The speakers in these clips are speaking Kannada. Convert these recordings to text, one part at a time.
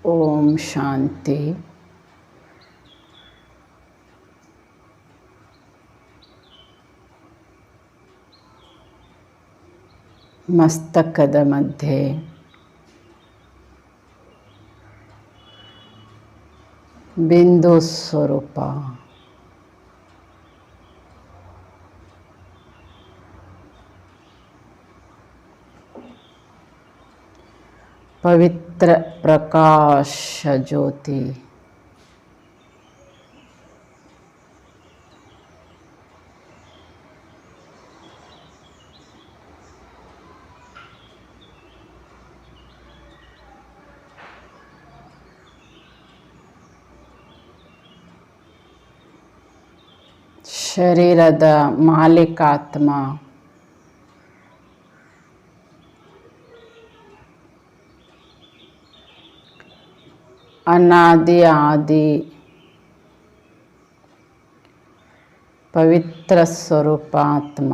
ಓಂ ಶಾಂತಿ. ಮಸ್ತಕದ ಮಧ್ಯೆ ಬಿಂದು ಸ್ವರೂಪ, ಪವಿತ್ರ ಪ್ರಕಾಶ ಜ್ಯೋತಿ, ಶರೀರದ ಮಾಲೀಕಾತ್ಮ, ಅನಾದಿ ಆದಿ ಪವಿತ್ರ ಸ್ವರೂಪಾತ್ಮ,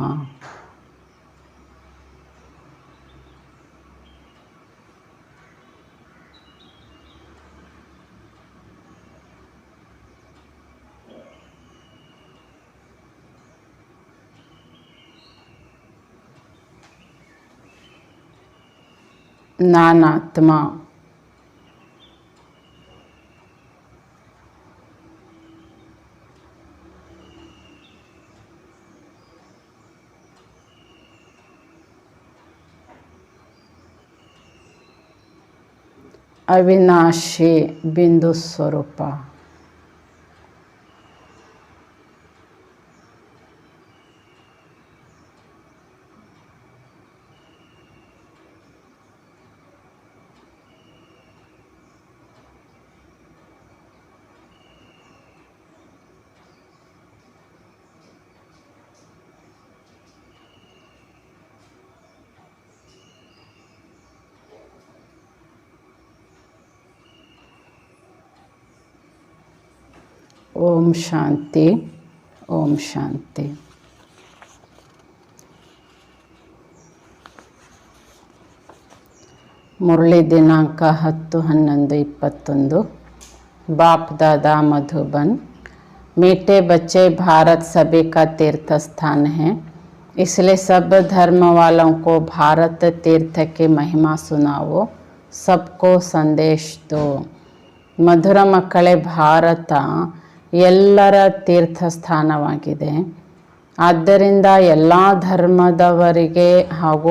ನಾನಾತ್ಮ, ಅವಿನಾಶಿ ಬಿಂದು ಸ್ವರೂಪ, ಓಂ ಶಾಂತಿ. ಓಂ ಶಾಂತಿ. ಮುರಳಿ ದಿನಾಂಕ 10-11-21 बाप दादा मधुबन। मीठे बच्चे, भारत सभी का तीर्थ स्थान है, इसलिए सब धर्म वालों को भारत तीर्थ की महिमा सुनाओ, सबको संदेश दो। ಮಧುರ ಮಕ್ಕಳೇ, ಭಾರತ ಎಲ್ಲರ ತೀರ್ಥ ಸ್ಥಾನವಾಗಿದೆ. ಆದ್ದರಿಂದ ಎಲ್ಲ ಧರ್ಮದವರಿಗೆ ಹಾಗೂ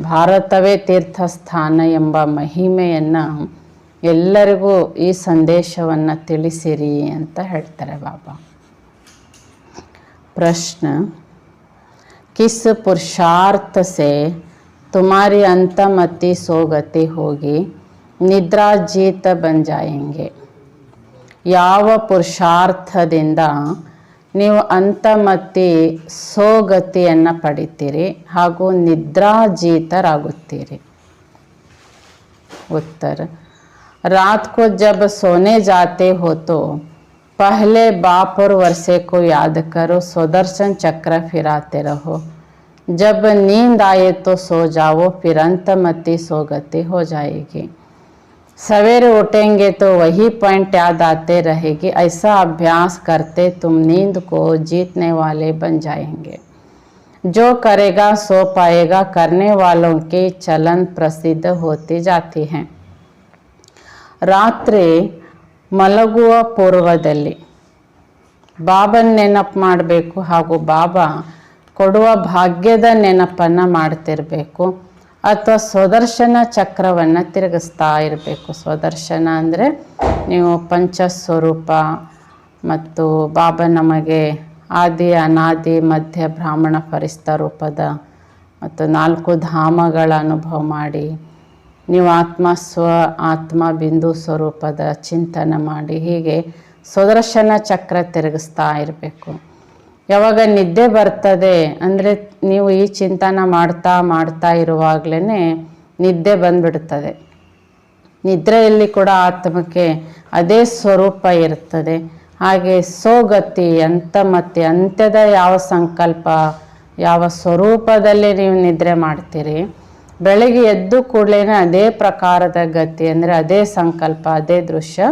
ಭಾರತವೇ ತೀರ್ಥಸ್ಥಾನ ಎಂಬ ಮಹಿಮೆಯನ್ನು ಎಲ್ಲರಿಗೂ ಈ ಸಂದೇಶವನ್ನು ತಿಳಿಸಿರಿ ಅಂತ ಹೇಳ್ತಾರೆ ಬಾಬಾ. ಪ್ರಶ್ನ: किस पुरुषार्थ से तुम्हारी अंतमति सोगति होगी, निद्रा जीत बन जाएंगे? ಯಾವ ಪುರುಷಾರ್ಥದಿಂದ ನೀವು ಅಂತಮತಿ ಸೋಗತಿಯನ್ನು ಪಡಿತೀರಿ ಹಾಗೂ ನಿದ್ರಾಜೀತರಾಗುತ್ತೀರಿ? उत्तर: रात को जब सोने जाते हो तो पहले बाप और वर्षे को याद करो, सुदर्शन चक्र फिराते रहो। जब नींद आए तो सो जाओ, फिर अंतमति सोगति हो जाएगी। सवेरे उठेंगे तो वही पॉइंट याद आते रहेगी। ऐसा अभ्यास करते तुम नींद को जीतने वाले बन जाएंगे। जो करेगा सो पाएगा, करने वालों की चलन प्रसिद्ध होती जाती है। ರಾತ್ರಿ ಮಲಗುವ ಪೂರ್ವದಲ್ಲಿ ಬಾಬನ ನೆನಪು ಮಾಡಬೇಕು ಹಾಗೂ ಬಾಬಾ ಕೊಡುವ ಭಾಗ್ಯದ ನೆನಪನ್ನು ಮಾಡ್ತಿರಬೇಕು, ಅಥವಾ ಸ್ವದರ್ಶನ ಚಕ್ರವನ್ನು ತಿರುಗಿಸ್ತಾ ಇರಬೇಕು. ಸ್ವದರ್ಶನ ಅಂದರೆ ನೀವು ಪಂಚಸ್ವರೂಪ ಮತ್ತು ಬಾಬಾ ನಮಗೆ ಆದಿ ಅನಾದಿ ಮಧ್ಯ ಬ್ರಾಹ್ಮಣ ಫರಿಸ್ತ ರೂಪದ ಮತ್ತು 4 ಧಾಮಗಳ ಅನುಭವ ಮಾಡಿ ನೀವು ಆತ್ಮ ಬಿಂದು ಸ್ವರೂಪದ ಚಿಂತನೆ ಮಾಡಿ ಹೀಗೆ ಸುದರ್ಶನ ಚಕ್ರ ತಿರುಗಿಸ್ತಾ ಇರಬೇಕು. ಯಾವಾಗ ನಿದ್ದೆ ಬರ್ತದೆ ಅಂದರೆ ನೀವು ಈ ಚಿಂತನೆ ಮಾಡ್ತಾ ಇರುವಾಗಲೇ ನಿದ್ದೆ ಬಂದ್ಬಿಡ್ತದೆ. ನಿದ್ರೆಯಲ್ಲಿ ಕೂಡ ಆತ್ಮಕ್ಕೆ ಅದೇ ಸ್ವರೂಪ ಇರ್ತದೆ. ಹಾಗೆ ಸೋಗತಿ ಅಂತಮತಿ ಅಂತ್ಯದ ಯಾವ ಸಂಕಲ್ಪ ಯಾವ ಸ್ವರೂಪದಲ್ಲಿ ನೀವು ನಿದ್ರೆ ಮಾಡ್ತೀರಿ ಬೆಳಗ್ಗೆ ಎದ್ದು ಕೂಡಲೇ ಅದೇ ಪ್ರಕಾರದ ಗತಿ, ಅಂದರೆ ಅದೇ ಸಂಕಲ್ಪ, ಅದೇ ದೃಶ್ಯ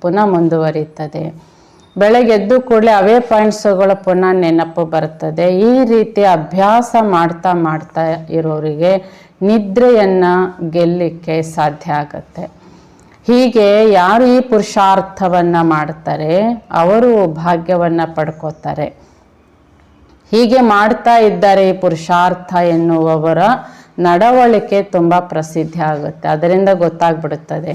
ಪುನಃ ಮುಂದುವರಿಯುತ್ತದೆ. ಬೆಳಗ್ಗೆ ಎದ್ದು ಕೂಡಲೇ ಅವೇ ಪಾಯಿಂಟ್ಸ್ಗಳು ಪುನಃ ನೆನಪು ಬರ್ತದೆ. ಈ ರೀತಿ ಅಭ್ಯಾಸ ಮಾಡ್ತಾ ಮಾಡ್ತಾ ಇರೋರಿಗೆ ನಿದ್ರೆಯನ್ನು ಗೆಲ್ಲಲಿಕ್ಕೆ ಸಾಧ್ಯ ಆಗುತ್ತೆ. ಹೀಗೆ ಯಾರು ಈ ಪುರುಷಾರ್ಥವನ್ನು ಮಾಡ್ತಾರೆ ಅವರು ಭಾಗ್ಯವನ್ನು ಪಡ್ಕೋತಾರೆ. ಹೀಗೆ ಮಾಡ್ತಾ ಇದ್ದಾರೆ ಈ ಪುರುಷಾರ್ಥ ಎನ್ನುವವರ ನಡವಳಿಕೆ ತುಂಬ ಪ್ರಸಿದ್ಧಿ ಆಗುತ್ತೆ. ಅದರಿಂದ ಗೊತ್ತಾಗ್ಬಿಡುತ್ತದೆ.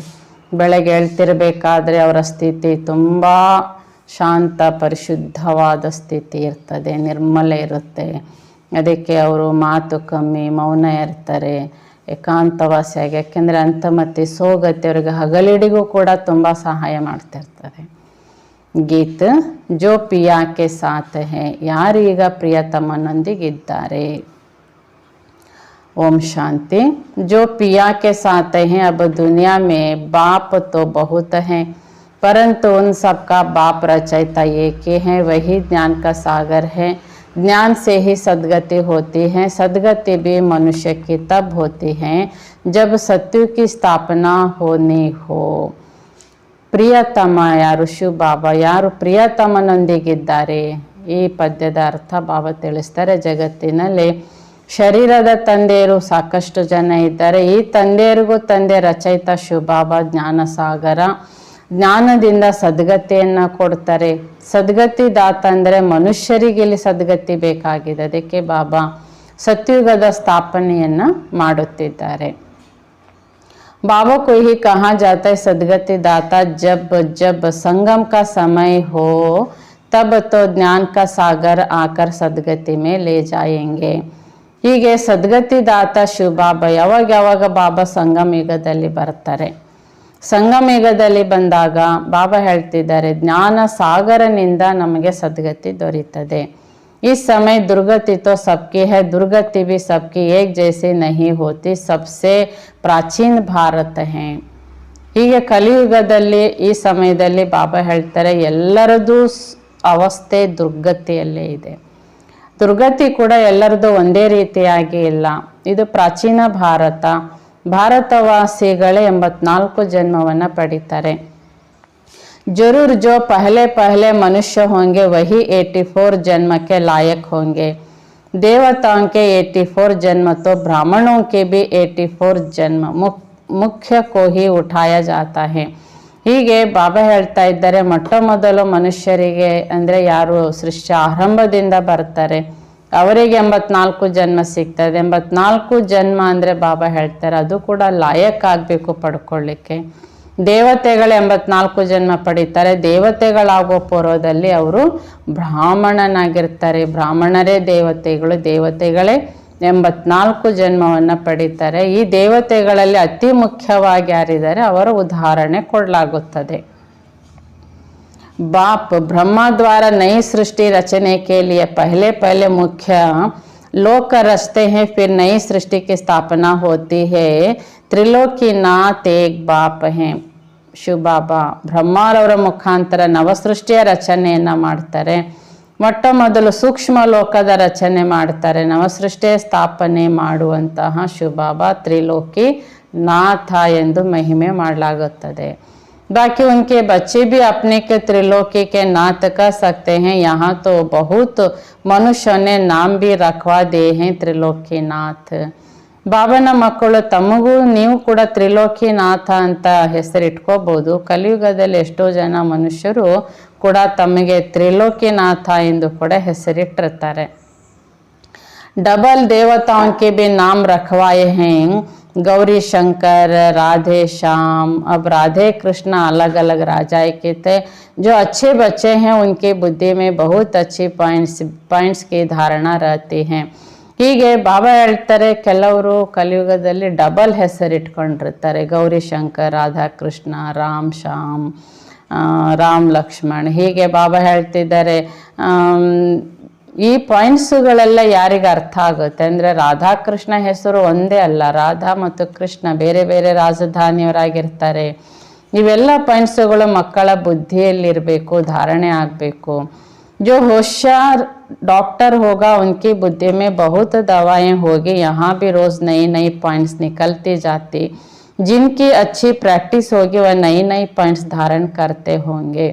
ಬೆಳಗ್ಗೆ ಹೇಳ್ತಿರ್ಬೇಕಾದ್ರೆ ಅವರ ಸ್ಥಿತಿ ತುಂಬ ಶಾಂತ ಪರಿಶುದ್ಧವಾದ ಸ್ಥಿತಿ ಇರ್ತದೆ, ನಿರ್ಮಲ ಇರುತ್ತೆ. ಅದಕ್ಕೆ ಅವರು ಮಾತು ಕಮ್ಮಿ, ಮೌನ ಇರ್ತಾರೆ, ಏಕಾಂತವಾಸಿಯಾಗಿ. ಯಾಕೆಂದರೆ ಅಂತಮತಿ ಸೋಗತಿ ಅವರಿಗೆ ಹಗಲಿಡಿಗೂ ಕೂಡ ತುಂಬ ಸಹಾಯ ಮಾಡ್ತಿರ್ತದೆ. ಗೀತ್ ಜೋ ಪಿಯಾ ಕೆ ಸಾಥ್ ಹೇ, ಯಾರೀಗ ಪ್ರಿಯತಮನೊಂದಿಗಿದ್ದಾರೆ. ओम शांति। जो पिया के साथ हैं, अब दुनिया में बाप तो बहुत हैं, परंतु उन सबका बाप रचयिता एक ही है, वही ज्ञान का सागर है। ज्ञान से ही सद्गति होती है। सद्गति भी मनुष्य की तब होती है जब सत्य की स्थापना होनी हो। ಪ್ರಿಯತಮ ಯಾರು? ಶಿವ ಬಾಬಾ. ಯಾರು ಪ್ರಿಯತಮನೊಂದಿಗಿದ್ದಾರೆ? ಈ ಪದ್ಯದ ಅರ್ಥ ಬಾಬಾ ತಿಳಿಸ್ತಾರೆ. ಜಗತ್ತಿನಲ್ಲಿ ಶರೀರದ ತಂದೆಯರು ಸಾಕಷ್ಟು ಜನ ಇದ್ದಾರೆ. ಈ ತಂದೆಯರಿಗೂ ತಂದೆ ರಚಯಿತ ಶಿವಬಾಬಾ ಜ್ಞಾನ ಸಾಗರ. ಜ್ಞಾನದಿಂದ ಸದ್ಗತಿಯನ್ನು ಕೊಡ್ತಾರೆ. ಸದ್ಗತಿ ದಾತ ಅಂದರೆ ಮನುಷ್ಯರಿಗೆ ಇಲ್ಲಿ ಸದ್ಗತಿ ಬೇಕಾಗಿದೆ. ಅದಕ್ಕೆ ಬಾಬಾ ಸತ್ಯುಗದ ಸ್ಥಾಪನೆಯನ್ನು ಮಾಡುತ್ತಿದ್ದಾರೆ. बाबा को ही कहा जाता है सदगति दाता, जब जब संगम का समय हो तब तो ज्ञान का सागर आकर सदगति में ले जाएंगे. ಹೀಗೆ ಸದ್ಗತಿ ದಾತ ಶಿವ ಬಾಬಾ ಯಾವಾಗ ಯಾವಾಗ ಬಾಬಾ ಸಂಗಮ ಯುಗದಲ್ಲಿ ಬರ್ತಾರೆ. ಸಂಗಮ ಯುಗದಲ್ಲಿ ಬಂದಾಗ ಬಾಬಾ ಹೇಳ್ತಿದ್ದಾರೆ ಜ್ಞಾನ ಸಾಗರನಿಂದ ನಮಗೆ ಸದ್ಗತಿ ದೊರೀತದೆ. इस समय दुर्गति तो सबकी है, दुर्गति भी सबकी एक जैसी नहीं होती, सबसे ಪ್ರಾಚೀನ ಭಾರತ है. ಹೀಗೆ ಕಲಿಯುಗದಲ್ಲಿ ಈ ಸಮಯದಲ್ಲಿ ಬಾಬಾ ಹೇಳ್ತಾರೆ ಎಲ್ಲರದ್ದು ಅವಸ್ಥೆ ದುರ್ಗತಿಯಲ್ಲೇ ಇದೆ. ದುರ್ಗತಿ ಕೂಡ ಎಲ್ಲರದ್ದು ಒಂದೇ ರೀತಿಯಾಗಿ ಇಲ್ಲ. ಇದು ಪ್ರಾಚೀನ ಭಾರತ. ಭಾರತವಾಸಿಗಳೇ 84 ಜನ್ಮವನ್ನು ಪಡಿತಾರೆ. जरूर जो पहले पहले मनुष्य होंगे वही 84 जन्म के लायक होंगे. देवताओं के 84 जन्म तो ब्राह्मणों के भी 84 जन्म मुख्य को ही उठाया जाता है. ಹೀಗೆ ಬಾಬಾ ಹೇಳ್ತಾ ಇದ್ದಾರೆ ಮೊಟ್ಟ ಮೊದಲು ಮನುಷ್ಯರಿಗೆ ಅಂದರೆ ಯಾರು ಸೃಷ್ಟಿ ಆರಂಭದಿಂದ ಬರ್ತಾರೆ ಅವರಿಗೆ 84 ಜನ್ಮ ಸಿಗ್ತದೆ. 84 ಜನ್ಮ ಅಂದರೆ ಬಾಬಾ ಹೇಳ್ತಾರೆ ಅದು ಕೂಡ ಲಾಯಕ್ ಆಗಬೇಕು ಪಡ್ಕೊಳ್ಳಿಕ್ಕೆ. ದೇವತೆಗಳು 84 ಜನ್ಮ ಪಡಿತಾರೆ. ದೇವತೆಗಳಾಗೋ ಪೂರ್ವದಲ್ಲಿ ಅವರು ಬ್ರಾಹ್ಮಣನಾಗಿರ್ತಾರೆ. ಬ್ರಾಹ್ಮಣರೇ ದೇವತೆಗಳು. ದೇವತೆಗಳೇ 84 ಜನ್ಮವನ್ನು ಪಡಿತಾರೆ. ಈ ದೇವತೆಗಳಲ್ಲಿ ಅತಿ ಮುಖ್ಯವಾಗಿ ಯಾರಿದ್ದಾರೆ ಅವರ ಉದಾಹರಣೆ ಕೊಡಲಾಗುತ್ತದೆ. बाप ब्रह्मा द्वारा नई सृष्टि रचने के लिए पहले पहले मुख्य लोक रचते हैं, फिर नई सृष्टि की स्थापना होती है. त्रिलोकीनाथ एक बाप हैं. ಶಿವ ಬಾಬಾ ಬ್ರಹ್ಮಾರವರ ಮುಖಾಂತರ ನವಸೃಷ್ಟಿಯ ರಚನೆಯನ್ನು ಮಾಡ್ತಾರೆ. ಮೊಟ್ಟ ಮೊದಲು ಸೂಕ್ಷ್ಮ ಲೋಕದ ರಚನೆ ಮಾಡ್ತಾರೆ. ನವಸೃಷ್ಟಿಯ ಸ್ಥಾಪನೆ ಮಾಡುವಂತಹ ಶಿವ ಬಾಬಾ ತ್ರಿಲೋಕಿ ನಾಥ ಎಂದು ಮಹಿಮೆ ಮಾಡಲಾಗುತ್ತದೆ. बाकी उनके बच्चे भी अपने के त्रिलोकी के नाथ कह सकते हैं. यहाँ तो बहुत मनुष्यों ने नाम भी रखवा दिए हैं त्रिलोकीनाथ. ಬಾಬನ ಮಕ್ಕಳು ತಮಗೂ ನೀವು ಕೂಡ ತ್ರಿಲೋಕಿನಾಥ ಅಂತ ಹೆಸರಿಟ್ಕೋಬಹುದು. ಕಲಿಯುಗದಲ್ಲಿ ಎಷ್ಟೋ ಜನ ಮನುಷ್ಯರು ಕೂಡ ತಮಗೆ ತ್ರಿಲೋಕಿನಾಥ ಎಂದು ಕೂಡ ಹೆಸರಿಟ್ಟಿರ್ತಾರೆ. डबल देवताओं के भी नाम रखवाए हैं. गौरी शंकर, राधे श्याम. अब राधे कृष्ण अलग अलग राजाए के थे. जो अच्छे बच्चे हैं उनकी बुद्धि में बहुत अच्छी पॉइंट्स की धारणा रहती हैं. ಹೀಗೆ ಬಾಬಾ ಹೇಳ್ತಾರೆ ಕೆಲವರು ಕಲಿಯುಗದಲ್ಲಿ ಡಬಲ್ ಹೆಸರಿಟ್ಕೊಂಡಿರ್ತಾರೆ. ಗೌರಿ ಶಂಕರ್, ರಾಧಾಕೃಷ್ಣ, ರಾಮ್ ಶ್ಯಾಮ್, ರಾಮ್ ಲಕ್ಷ್ಮಣ್. ಹೀಗೆ ಬಾಬಾ ಹೇಳ್ತಿದ್ದಾರೆ ಈ ಪಾಯಿಂಟ್ಸುಗಳೆಲ್ಲ ಯಾರಿಗೆ ಅರ್ಥ ಆಗುತ್ತೆ ಅಂದರೆ ರಾಧಾಕೃಷ್ಣ ಹೆಸರು ಒಂದೇ ಅಲ್ಲ, ರಾಧಾ ಮತ್ತು ಕೃಷ್ಣ ಬೇರೆ ಬೇರೆ ರಾಜಧಾನಿಯವರಾಗಿರ್ತಾರೆ. ಇವೆಲ್ಲ ಪಾಯಿಂಟ್ಸುಗಳು ಮಕ್ಕಳ ಬುದ್ಧಿಯಲ್ಲಿರಬೇಕು, ಧಾರಣೆ ಆಗಬೇಕು. जो होशियार डॉक्टर होगा उनकी बुद्धि में बहुत दवाएं होगी, यहाँ भी रोज नई नई पॉइंट्स निकलती जाती। जिनकी अच्छी प्रैक्टिस होगी वह नई नई पॉइंट्स धारण करते होंगे।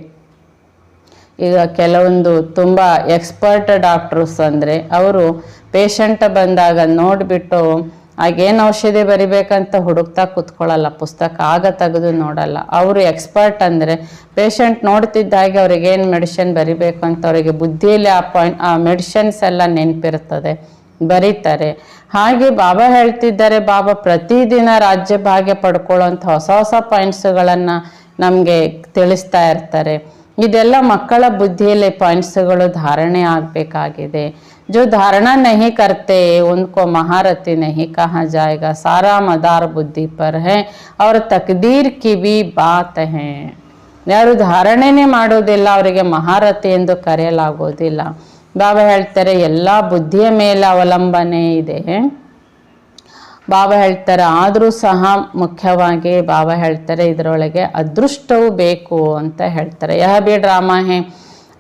ಈಗ ಕೆಲವೊಂದು ತುಂಬ ಎಕ್ಸ್ಪರ್ಟ್ ಡಾಕ್ಟರ್ಸ್ ಅಂದರೆ ಅವರು ಪೇಷಂಟ್ ಬಂದಾಗ ನೋಡಿಬಿಟ್ಟು ಆಗೇನು ಔಷಧಿ ಬರಿಬೇಕಂತ ಹುಡುಕ್ತಾ ಕೂತ್ಕೊಳ್ಳಲ್ಲ, ಪುಸ್ತಕ ಆಗ ತೆಗೆದು ನೋಡಲ್ಲ. ಅವರು ಎಕ್ಸ್ಪರ್ಟ್ ಅಂದರೆ ಪೇಷಂಟ್ ನೋಡ್ತಿದ್ದಾಗೆ ಅವ್ರಿಗೇನು ಮೆಡಿಸಿನ್ ಬರಿಬೇಕು ಅಂತ ಅವರಿಗೆ ಬುದ್ಧಿಯಲ್ಲಿ ಆ ಮೆಡಿಸಿನ್ಸ್ ಎಲ್ಲ ನೆನಪಿರ್ತದೆ, ಬರೀತಾರೆ. ಹಾಗೆ ಬಾಬಾ ಹೇಳ್ತಿದ್ದಾರೆ, ಬಾಬಾ ಪ್ರತಿದಿನ ರಾಜ್ಯ ಭಾಗ್ಯ ಪಡ್ಕೊಳ್ಳೋಂಥ ಹೊಸ ಹೊಸ ಪಾಯಿಂಟ್ಸ್ಗಳನ್ನು ನಮಗೆ ತಿಳಿಸ್ತಾ ಇರ್ತಾರೆ. ಇದೆಲ್ಲ ಮಕ್ಕಳ ಬುದ್ಧಿಯಲ್ಲಿ ಪಾಯಿಂಟ್ಸ್ಗಳು ಧಾರಣೆ ಆಗಬೇಕಾಗಿದೆ. जो धारणा नहीं करते उनको महारथी नहीं कहा जाएगा, सारा मदार बुद्धि पर है और तकदीर की भी बात है. ಯಾರು ಧಾರಣೆನೇ ಮಾಡೋದಿಲ್ಲ ಅವರಿಗೆ ಮಹಾರಥಿ ಎಂದು ಕರೆಯಲಾಗೋದಿಲ್ಲ. ಬಾಬಾ ಹೇಳ್ತಾರೆ ಎಲ್ಲ ಬುದ್ಧಿಯ ಮೇಲೆ ಅವಲಂಬನೆ ಇದೆ. ಬಾಬಾ ಹೇಳ್ತಾರೆ ಆದರೂ ಸಹ ಮುಖ್ಯವಾಗಿ ಬಾಬಾ ಹೇಳ್ತಾರೆ ಇದರೊಳಗೆ ಅದೃಷ್ಟವು ಬೇಕು ಅಂತ ಹೇಳ್ತಾರೆ. ಯಹ ಬಿ ಡ್ರಾಮಾ ಹೇ,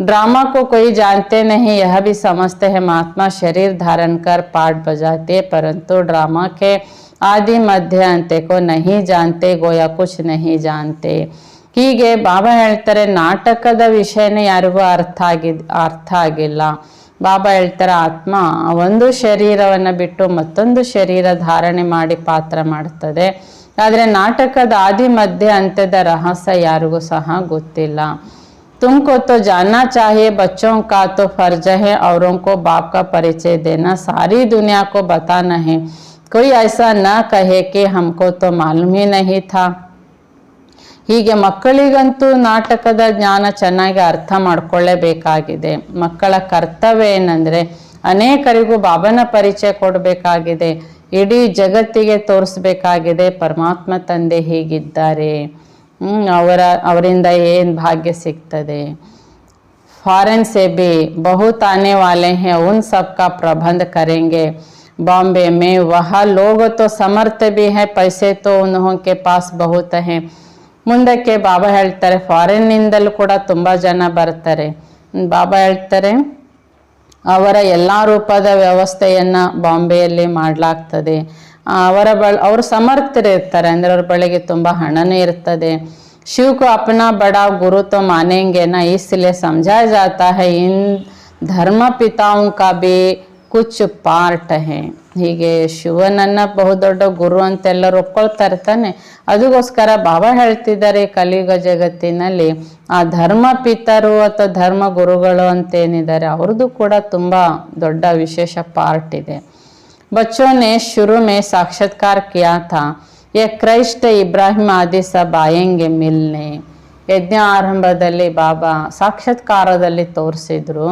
ड्रामा को कोई जानते नहीं, यह भी समझते हैं महात्मा शरीर धारण कर पाठ बजाते, परंतु ड्रामा के आदि मध्य अंत्य को नहीं जानते, गोया कुछ नहीं जानते. ಹೀಗೆ ಬಾಬಾ ಹೇಳ್ತಾರೆ ನಾಟಕದ ವಿಷಯನೇ ಯಾರಿಗೂ ಅರ್ಥ ಆಗಿಲ್ಲ. ಬಾಬಾ ಹೇಳ್ತಾರೆ ಆತ್ಮ ಒಂದು ಶರೀರವನ್ನು ಬಿಟ್ಟು ಮತ್ತೊಂದು ಶರೀರ ಧಾರಣೆ ಮಾಡಿ ಪಾತ್ರ ಮಾಡ್ತದೆ, ಆದರೆ ನಾಟಕದ ಆದಿ ಮಧ್ಯ ಅಂತ್ಯದ ರಹಸ್ಯ ಯಾರಿಗೂ ಸಹ ಗೊತ್ತಿಲ್ಲ. तुमको तो जानना चाहिए, बच्चों का तो फर्ज है औरों को बाप का परिचय देना, सारी दुनिया को बताना है. कोई ऐसा न कहे कि हमको तो मालूम ही नहीं था. ಹೀಗೆ ಮಕ್ಕಳಿಗಂತೂ ನಾಟಕದ ಜ್ಞಾನ ಚೆನ್ನಾಗಿ ಅರ್ಥ ಮಾಡ್ಕೊಳ್ಳೇಬೇಕಾಗಿದೆ. ಮಕ್ಕಳ ಕರ್ತವ್ಯ ಏನಂದರೆ ಅನೇಕರಿಗೂ ಬಾಬನ ಪರಿಚಯ ಕೊಡಬೇಕಾಗಿದೆ, ಇಡೀ ಜಗತ್ತಿಗೆ ತೋರಿಸ್ಬೇಕಾಗಿದೆ ಪರಮಾತ್ಮ ತಂದೆ ಹೀಗಿದ್ದಾರೆ, ಅವರಿಂದ ಏನು ಭಾಗ್ಯ ಸಿಗ್ತದೆ. फॉरेन से भी बहुत आने वाले हैं, उन सब का प्रबंध करेंगे. बॉम्बे में वहाँ लोग तो समर्थ भी हैं, पैसे तो उन्हों के पास बहुत हैं. ಮುಂದಕ್ಕೆ ಬಾಬಾ ಹೇಳ್ತಾರೆ ಫಾರಿನ್ನಿಂದಲೂ ಕೂಡ ತುಂಬ ಜನ ಬರ್ತಾರೆ. ಬಾಬಾ ಹೇಳ್ತಾರೆ ಅವರ ಎಲ್ಲ ರೂಪದ ವ್ಯವಸ್ಥೆಯನ್ನು ಬಾಂಬೆಯಲ್ಲಿ ಮಾಡಲಾಗ್ತದೆ. ಅವರು ಸಮರ್ಥರಿರ್ತಾರೆ, ಅಂದರೆ ಅವ್ರ ಬಳಿಗೆ ತುಂಬ ಹಣನೂ ಇರ್ತದೆ. शिव को अपना बड़ा गुरु तो मानेंगे ना, इसलिए समझाया जाता है इन धर्म पिताओं का भी कुछ पार्ट है. ಹೀಗೆ ಶಿವನನ್ನ ಬಹುದೊಡ್ಡ ಗುರು ಅಂತೆಲ್ಲರೂ ಒಪ್ಕೊಳ್ತಾ ಇರ್ತಾನೆ. ಅದಕ್ಕೋಸ್ಕರ ಬಾಬಾ ಹೇಳ್ತಿದ್ದಾರೆ ಕಲಿಯುಗ ಜಗತ್ತಿನಲ್ಲಿ ಆ ಧರ್ಮ ಪಿತರು ಅಥವಾ ಧರ್ಮ ಗುರುಗಳು ಅಂತೇನಿದ್ದಾರೆ ಅವ್ರದ್ದು ಕೂಡ ತುಂಬ ದೊಡ್ಡ ವಿಶೇಷ ಪಾರ್ಟ್ ಇದೆ. बच्चों ने शुरू में साक्षात्कार किया था, ये क्राइस्ट इब्राहिम आदि सब आएंगे मिलने. ಯಜ್ಞ ಆರಂಭದಲ್ಲಿ ಬಾಬಾ ಸಾಕ್ಷಾತ್ಕಾರದಲ್ಲಿ ತೋರಿಸಿದ್ರು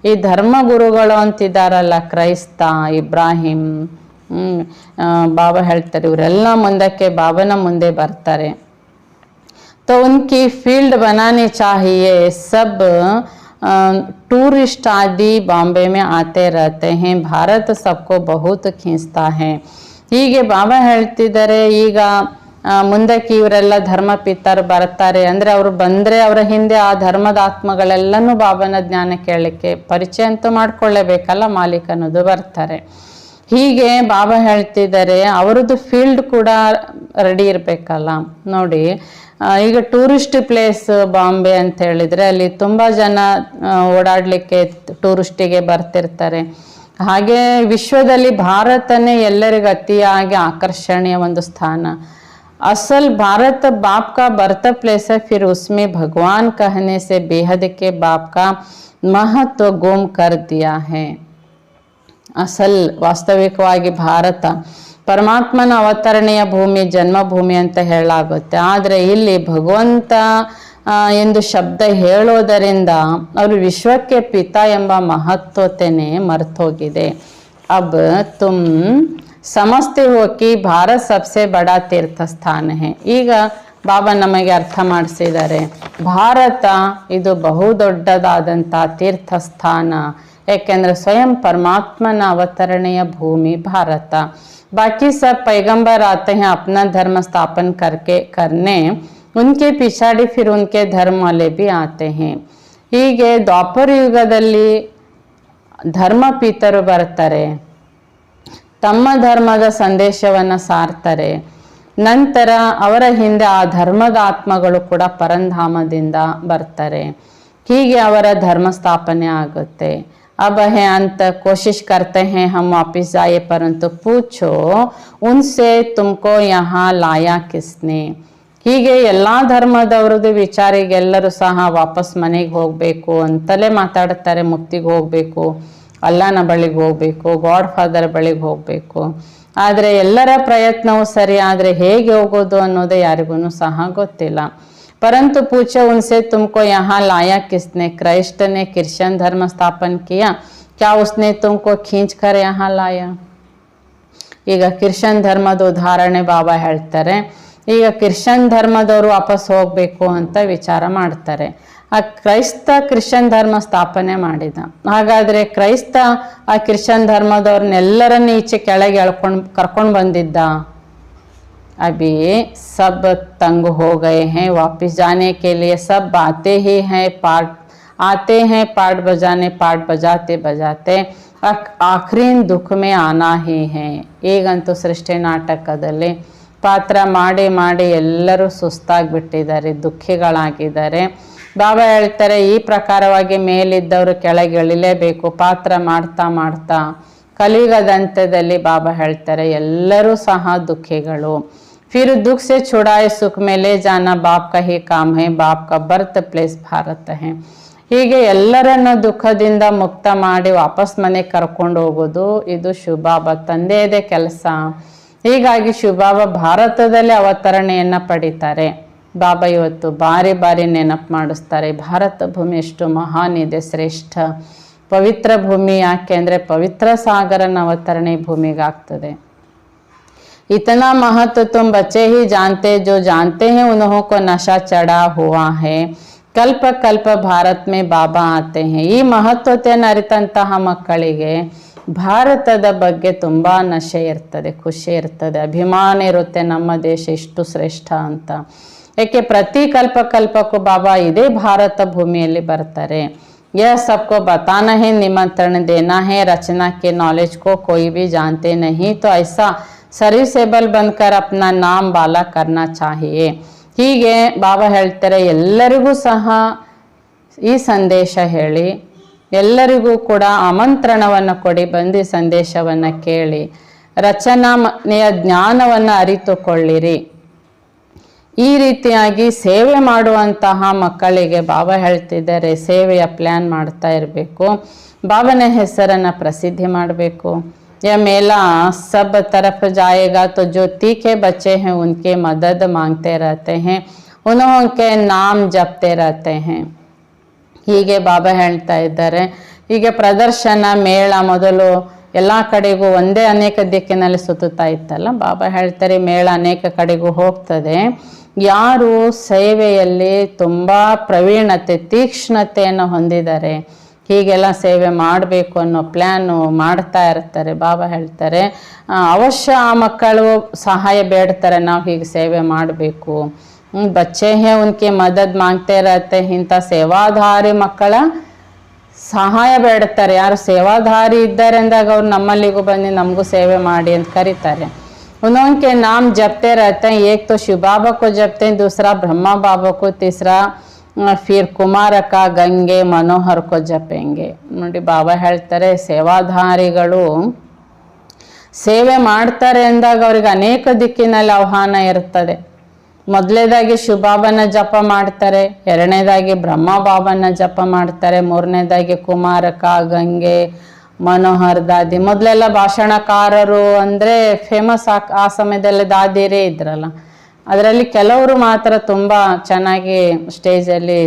ಈ ಧರ್ಮ ಗುರುಗಳು ಅಂತಿದ್ದಾರಲ್ಲ ಕ್ರೈಸ್ತ ಇಬ್ರಾಹಿಂ, ಬಾಬಾ ಹೇಳ್ತಾರೆ ಇವರೆಲ್ಲ ಮುಂದಕ್ಕೆ ಬಾಬನ ಮುಂದೆ ಬರ್ತಾರೆ. तो उनकी फील्ड बनानी चाहिए. सब टूरिस्ट आदि बॉम्बे में आते रहते हैं, भारत सबको बहुत खींचता है. ಹೀಗೆ ಬಾಬಾ ಹೇಳ್ತಿದ್ದಾರೆ ಈಗ ಮುಂದಕ್ಕೆ ಇವರೆಲ್ಲ ಧರ್ಮ ಪಿತರು ಬರ್ತಾರೆ, ಅಂದರೆ ಅವರು ಬಂದರೆ ಅವರ ಹಿಂದೆ ಆ ಧರ್ಮದ ಆತ್ಮಗಳೆಲ್ಲನೂ ಬಾಬನ ಜ್ಞಾನ ಕೇಳಲಿಕ್ಕೆ ಪರಿಚಯ ಅಂತೂ ಮಾಡ್ಕೊಳ್ಳೇಬೇಕಲ್ಲ, ಮಾಲೀಕ ಅನ್ನೋದು ಬರ್ತಾರೆ. ಹೀಗೆ ಬಾಬಾ ಹೇಳ್ತಿದ್ದಾರೆ ಅವರದ್ದು ಫೀಲ್ಡ್ ಕೂಡ ರೆಡಿ ಇರಬೇಕಲ್ಲ. ನೋಡಿ ಈಗ ಟೂರಿಸ್ಟ್ ಪ್ಲೇಸ್ ಬಾಂಬೆ ಅಂತ ಹೇಳಿದರೆ ಅಲ್ಲಿ ತುಂಬ ಜನ ಓಡಾಡಲಿಕ್ಕೆ ಟೂರಿಸ್ಟಿಗೆ ಬರ್ತಿರ್ತಾರೆ. ಹಾಗೆ ವಿಶ್ವದಲ್ಲಿ ಭಾರತನೇ ಎಲ್ಲರಿಗೂ ಅತಿಯಾಗಿ ಆಕರ್ಷಣೀಯ ಒಂದು ಸ್ಥಾನ. असल भारत बाप का बर्थ प्लेस है, फिर उसमें भगवान कहने से बेहद के बाप का महत्व गुम कर दिया है. असल ವಾಸ್ತವಿಕವಾಗಿ ಭಾರತ ಪರಮಾತ್ಮನ ಅವತರಣೆಯ ಭೂಮಿ, ಜನ್ಮಭೂಮಿ ಅಂತ ಹೇಳಲಾಗುತ್ತೆ. ಆದರೆ ಇಲ್ಲಿ ಭಗವಂತ ಎಂದು ಶಬ್ದ ಹೇಳೋದರಿಂದ ಅವರು ವಿಶ್ವಕ್ಕೆ ಪಿತಾ ಎಂಬ ಮಹತ್ವತೆನೇ ಮರ್ತೋಗಿದೆ. अब तुम समझते हो कि भारत सबसे बड़ा तीर्थ स्थान है. ಈಗ ಬಾಬಾ ನಮಗೆ ಅರ್ಥ ಮಾಡಿಸಿದ್ದಾರೆ ಭಾರತ ಇದು ಬಹುದೊಡ್ಡದಾದಂಥ ತೀರ್ಥಸ್ಥಾನ, ಯಾಕೆಂದರೆ ಸ್ವಯಂ ಪರಮಾತ್ಮನ ಅವತರಣೆಯ ಭೂಮಿ ಭಾರತ. बाकी सब पैगंबर आते हैं अपना धर्म स्थापन करने, उनके पिछाड़ी फिर उनके धर्म वाले भी आते हैं. ಹೀಗೆ ದ್ವಾಪರ ಯುಗದಲ್ಲಿ ಧರ್ಮಪೀತರು ಬರ್ತಾರೆ, ತಮ್ಮ ಧರ್ಮದ ಸಂದೇಶವನ್ನು ಸಾರ್ತಾರೆ. ನಂತರ ಅವರ ಹಿಂದೆ ಆ ಧರ್ಮದ ಆತ್ಮಗಳು ಕೂಡ ಪರಂಧಾಮದಿಂದ ಬರ್ತಾರೆ. ಹೀಗೆ ಅವರ ಧರ್ಮ ಸ್ಥಾಪನೆ ಆಗುತ್ತೆ. अब है अंत कोशिश करते हैं हम वापिस जाए, परंतु पूछो उनसे तुमको यहाँ लाया किसने. ಹೀಗೆ ಎಲ್ಲ ಧರ್ಮದವ್ರದ್ದು ವಿಚಾರಿಗೆಲ್ಲರೂ ಸಹ ವಾಪಸ್ ಮನೆಗೆ ಹೋಗಬೇಕು ಅಂತಲೇ ಮಾತಾಡ್ತಾರೆ. ಮುಕ್ತಿಗೆ ಹೋಗಬೇಕು, ಅಲ್ಲನ ಬಳಿಗೆ ಹೋಗಬೇಕು, ಗಾಡ್ ಫಾದರ್ ಬಳಿಗೆ ಹೋಗಬೇಕು. ಆದರೆ ಎಲ್ಲರ ಪ್ರಯತ್ನವು ಸರಿ, ಆದರೆ ಹೇಗೆ ಹೋಗೋದು ಅನ್ನೋದೇ ಯಾರಿಗೂ ಸಹ ಗೊತ್ತಿಲ್ಲ. परंतु पूछो उनसे तुमको यहाँ लाया किसने. क्राइस्ट ने क्रिश्चियन धर्म स्थापन किया, क्या उसने तुमको खींच कर यहाँ लाया. ಈಗ ಕ್ರಿಶ್ಚಿಯನ್ ಧರ್ಮದ ಉದಾಹರಣೆ ಬಾಬಾ ಹೇಳ್ತಾರೆ. ಈಗ ಕ್ರಿಶ್ಚಿಯನ್ ಧರ್ಮದವರು ವಾಪಸ್ ಹೋಗಬೇಕು ಅಂತ ವಿಚಾರ ಮಾಡ್ತಾರೆ. ಆ ಕ್ರೈಸ್ತ ಕ್ರಿಶ್ಚಿಯನ್ ಧರ್ಮ ಸ್ಥಾಪನೆ ಮಾಡಿದ. ಹಾಗಾದ್ರೆ ಕ್ರೈಸ್ತ ಆ ಕ್ರಿಶ್ಚಿಯನ್ ಧರ್ಮದವ್ರನ್ನೆಲ್ಲರನ್ನ ಈಚೆ ಕೆಳಗೆ ಕರ್ಕೊಂಡು ಬಂದಿದ್ದ. अभी सब तंग हो गए हैं, वापस जाने के लिए सब आते ही हैं, आते हैं पाठ बजाते बजाते आखिरी दुख में आना ही है. ಈಗಂತೂ ಸೃಷ್ಟಿ ನಾಟಕದಲ್ಲಿ ಪಾತ್ರ ಮಾಡಿ ಮಾಡಿ ಎಲ್ಲರೂ ಸುಸ್ತಾಗಿಬಿಟ್ಟಿದ್ದಾರೆ, ದುಃಖಿಗಳಾಗಿದ್ದಾರೆ. ಬಾಬಾ ಹೇಳ್ತಾರೆ, ಈ ಪ್ರಕಾರವಾಗಿ ಮೇಲಿದ್ದವರು ಕೆಳಗೆ ಇಳಿಲೇಬೇಕು. ಪಾತ್ರ ಮಾಡ್ತಾ ಮಾಡ್ತಾ ಕಲಿಯುಗದ ಅಂತ್ಯದಲ್ಲಿ ಬಾಬಾ ಹೇಳ್ತಾರೆ ಎಲ್ಲರೂ ಸಹ ದುಃಖಿಗಳು. फिर दुख से छुड़ाए सुख में ले जाना बाप का ही काम है, बाप का बर्थ प्लेस भारत है. ಹೀಗೆ ಎಲ್ಲರನ್ನ ದುಃಖದಿಂದ ಮುಕ್ತ ಮಾಡಿ ವಾಪಸ್ ಮನೆಗೆ ಕರ್ಕೊಂಡು ಹೋಗೋದು ಇದು ಶಿವಬಾಬಾ ತಂದೆಯದೇ ಕೆಲಸ. ಹೀಗಾಗಿ ಶಿವಬಾಬಾ ಭಾರತದಲ್ಲಿ ಅವತರಣೆಯನ್ನ ಪಡಿತಾರೆ. ಬಾಬಾ ಇವತ್ತು ಬಾರಿ ಬಾರಿ ನೆನಪು ಮಾಡಿಸ್ತಾರೆ, ಭಾರತ ಭೂಮಿ ಎಷ್ಟು ಮಹಾನ್ ಇದೆ, ಶ್ರೇಷ್ಠ ಪವಿತ್ರ ಭೂಮಿ. ಯಾಕೆ ಅಂದರೆ ಪವಿತ್ರ ಸಾಗರನ ಅವತರಣೆ ಭೂಮಿಗಾಗ್ತದೆ. इतना महत्व तुम बच्चे ही जानते, जो जानते हैं उन्हों को नशा चढ़ा हुआ है. कल्प कल्प भारत में बाबा आते हैं. ಈ ಮಹತ್ವತೆಯನ್ನು ಅರಿತಂತಹ ಮಕ್ಕಳಿಗೆ ಭಾರತದ ಬಗ್ಗೆ ತುಂಬ ನಶೆ ಇರ್ತದೆ, ಖುಷಿ ಇರ್ತದೆ, ಅಭಿಮಾನ ಇರುತ್ತೆ, ನಮ್ಮ ದೇಶ ಇಷ್ಟು ಶ್ರೇಷ್ಠ ಅಂತ. ಯಾಕೆ ಪ್ರತಿ ಕಲ್ಪಕ್ಕೂ ಬಾಬಾ ಇದೇ ಭಾರತ ಭೂಮಿಯಲ್ಲಿ ಬರ್ತಾರೆ. यह सबको बताना है, निमंत्रण देना है. रचना के नॉलेज को कोई भी जानते नहीं तो ऐसा ಸರ್ವಿಸೇಬಲ್ ಬಂದ್ಕರ್ ಅಪ್ನ ನಾಮ್ ಬಾಲ ಕರ್ನಾ ಚಾಹಿಯೇ. ಹೀಗೆ ಬಾಬಾ ಹೇಳ್ತಾರೆ ಎಲ್ಲರಿಗೂ ಸಹ ಈ ಸಂದೇಶ ಹೇಳಿ, ಎಲ್ಲರಿಗೂ ಕೂಡ ಆಮಂತ್ರಣವನ್ನು ಕೊಡಿ, ಬಂದು ಸಂದೇಶವನ್ನು ಕೇಳಿ, ರಚನೆಯ ಜ್ಞಾನವನ್ನು ಅರಿತುಕೊಳ್ಳಿರಿ. ಈ ರೀತಿಯಾಗಿ ಸೇವೆ ಮಾಡುವಂತಹ ಮಕ್ಕಳಿಗೆ ಬಾಬಾ ಹೇಳ್ತಿದ್ದಾರೆ ಸೇವೆಯ ಪ್ಲ್ಯಾನ್ ಮಾಡ್ತಾ ಇರಬೇಕು. ಬಾಬನ ಹೆಸರನ್ನು ಪ್ರಸಿದ್ಧಿ ಮಾಡಬೇಕು. यह मेला सब तरफ जाएगा तो जो तीखे बच्चे हैं उनके मदद मांगते रहते हैं, उनके नाम जपते रहते हैं. ಹೀಗೆ ಬಾಬಾ ಹೇಳ್ತಾ ಇದ್ದಾರೆ. ಹೀಗೆ ಪ್ರದರ್ಶನ ಮೇಳ ಮೊದಲು ಎಲ್ಲ ಕಡೆಗೂ ಒಂದೇ ಅನೇಕ ದಿಕ್ಕಿನಲ್ಲಿ ಸುತ್ತುತ್ತಾ ಇತ್ತಲ್ಲ, ಬಾಬಾ ಹೇಳ್ತಾರೆ ಮೇಳ ಅನೇಕ ಕಡೆಗೂ ಹೋಗ್ತದೆ. ಯಾರು ಸೇವೆಯಲ್ಲಿ ತುಂಬ ಪ್ರವೀಣತೆ ತೀಕ್ಷ್ಣತೆಯನ್ನು ಹೊಂದಿದ್ದಾರೆ, ಹೀಗೆಲ್ಲ ಸೇವೆ ಮಾಡಬೇಕು ಅನ್ನೋ ಪ್ಲ್ಯಾನು ಮಾಡ್ತಾ ಇರ್ತಾರೆ. ಬಾಬಾ ಹೇಳ್ತಾರೆ ಅವಶ್ಯ ಆ ಮಕ್ಕಳು ಸಹಾಯ ಬೇಡ್ತಾರೆ, ನಾವು ಹೀಗೆ ಸೇವೆ ಮಾಡಬೇಕು. ಬಚ್ಚೆ ಹೇ ಉನ್ಕೆ ಮದದ್ ಮಾಂಗ್ತಾ ಇರತ್ತೆ. ಇಂಥ ಸೇವಾಧಾರಿ ಮಕ್ಕಳ ಸಹಾಯ ಬೇಡ್ತಾರೆ. ಯಾರು ಸೇವಾಧಾರಿ ಇದ್ದಾರೆ ಅಂದಾಗ ಅವ್ರು ನಮ್ಮಲ್ಲಿಗೂ ಬಂದು ನಮಗೂ ಸೇವೆ ಮಾಡಿ ಅಂತ ಕರೀತಾರೆ. उनके नाम जपते रहते हैं. एक तो शिव बाबा को जपते हैं, दूसरा ब्रह्मा बाबा को, तीसरा फिर ಕುಮಾರಕ ಗಂಗೆ ಮನೋಹರ್ ಕೋ ಜಪೆಂಗೆ. ನೋಡಿ ಬಾಬಾ ಹೇಳ್ತಾರೆ ಸೇವಾಧಾರಿಗಳು ಸೇವೆ ಮಾಡ್ತಾರೆ ಅಂದಾಗ ಅವ್ರಿಗೆ ಅನೇಕ ದಿಕ್ಕಿನಲ್ಲಿ ಆಹ್ವಾನ ಇರ್ತದೆ. ಮೊದಲನೇದಾಗಿ ಶಿವಬಾಬನ ಜಪ ಮಾಡ್ತಾರೆ, ಎರಡನೇದಾಗಿ ಬ್ರಹ್ಮ ಬಾಬನ ಜಪ ಮಾಡ್ತಾರೆ, ಮೂರನೇದಾಗಿ ಕುಮಾರಕ ಗಂಗೆ ಮನೋಹರ್ ದಾದಿ. ಮೊದಲೆಲ್ಲ ಭಾಷಣಕಾರರು ಅಂದರೆ ಫೇಮಸ್ ಆ ಸಮಯದಲ್ಲಿ ದಾದಿರೇ ಇದ್ರಲ್ಲ, ಅದರಲ್ಲಿ ಕೆಲವರು ಮಾತ್ರ ತುಂಬ ಚೆನ್ನಾಗಿ ಸ್ಟೇಜಲ್ಲಿ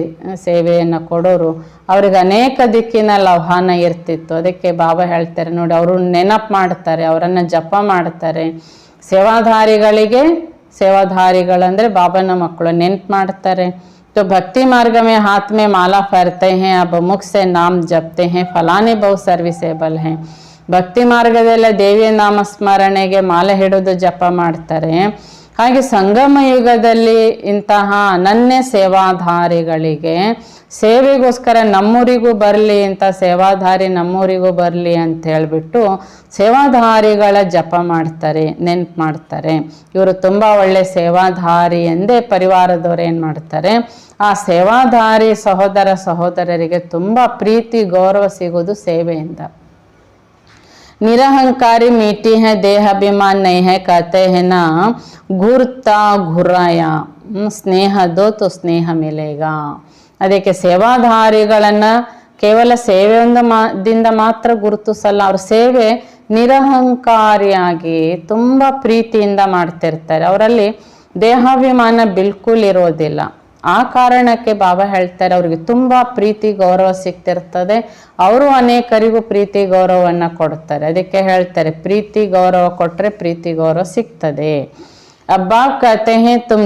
ಸೇವೆಯನ್ನು ಕೊಡೋರು. ಅವ್ರಿಗೆ ಅನೇಕ ದಿಕ್ಕಿನಲ್ಲಿ ಆಹ್ವಾನ ಇರ್ತಿತ್ತು. ಅದಕ್ಕೆ ಬಾಬಾ ಹೇಳ್ತಾರೆ ನೋಡಿ, ಅವರು ನೆನಪು ಮಾಡ್ತಾರೆ, ಅವರನ್ನು ಜಪ ಮಾಡ್ತಾರೆ. ಸೇವಾಧಾರಿಗಳಂದರೆ ಬಾಬನ ಮಕ್ಕಳು ನೆನಪು ಮಾಡ್ತಾರೆ. तो भक्ति मार्ग में हाथ में माला फेरते हैं, अब मुख से नाम जपते हैं, फलाने बहुत सर्विसेबल हैं. ಭಕ್ತಿ ಮಾರ್ಗದಲ್ಲ ದೇವಿಯ ನಾಮ ಸ್ಮರಣೆಗೆ ಮಾಲೆ ಹಿಡಿದು ಜಪ ಮಾಡ್ತಾರೆ. ಹಾಗೆ ಸಂಗಮ ಯುಗದಲ್ಲಿ ಇಂತಹ ಅನನ್ಯ ಸೇವಾಧಾರಿಗಳಿಗೆ ಸೇವೆಗೋಸ್ಕರ ನಮ್ಮೂರಿಗೂ ಬರಲಿ ಅಂತ, ಸೇವಾಧಾರಿ ನಮ್ಮೂರಿಗೂ ಬರಲಿ ಅಂತ ಹೇಳ್ಬಿಟ್ಟು ಸೇವಾಧಾರಿಗಳ ಜಪ ಮಾಡ್ತಾರೆ, ನೆನ್ಪು ಮಾಡ್ತಾರೆ. ಇವರು ತುಂಬ ಒಳ್ಳೆ ಸೇವಾಧಾರಿ ಎಂದೇ ಪರಿವಾರದವ್ರು ಏನು ಮಾಡ್ತಾರೆ, ಆ ಸೇವಾಧಾರಿ ಸಹೋದರ ಸಹೋದರರಿಗೆ ತುಂಬ ಪ್ರೀತಿ ಗೌರವ ಸಿಗೋದು ಸೇವೆಯಿಂದ. निरहंकारी मीठी है देह अभिमान नहीं है कहते हैं ना घूरता घुराया स्नेह दो तो स्नेह मिलेगा. ಅದಕ್ಕೆ ಸೇವಾಧಾರಿಗಳನ್ನ ಕೇವಲ ಸೇವೆಯಿಂದ ಮಾತ್ರ ಗುರುತಿಸಲ್ಲ, ಅವ್ರ ಸೇವೆ ನಿರಹಂಕಾರಿಯಾಗಿ ತುಂಬ ಪ್ರೀತಿಯಿಂದ ಮಾಡ್ತಿರ್ತಾರೆ. ಅವರಲ್ಲಿ ದೇಹಾಭಿಮಾನ ಬಿಲ್ಕುಲ್ ಇರೋದಿಲ್ಲ. ಆ ಕಾರಣಕ್ಕೆ ಬಾಬಾ ಹೇಳ್ತಾರೆ ಅವ್ರಿಗೆ ತುಂಬ ಪ್ರೀತಿ ಗೌರವ ಸಿಗ್ತಿರ್ತದೆ. ಅವರು ಅನೇಕರಿಗೂ ಪ್ರೀತಿ ಗೌರವವನ್ನು ಕೊಡ್ತಾರೆ. ಅದಕ್ಕೆ ಹೇಳ್ತಾರೆ ಪ್ರೀತಿ ಗೌರವ ಕೊಟ್ಟರೆ ಪ್ರೀತಿ ಗೌರವ ಸಿಗ್ತದೆ. ಅಬ್ಬಾ कहते हैं तुम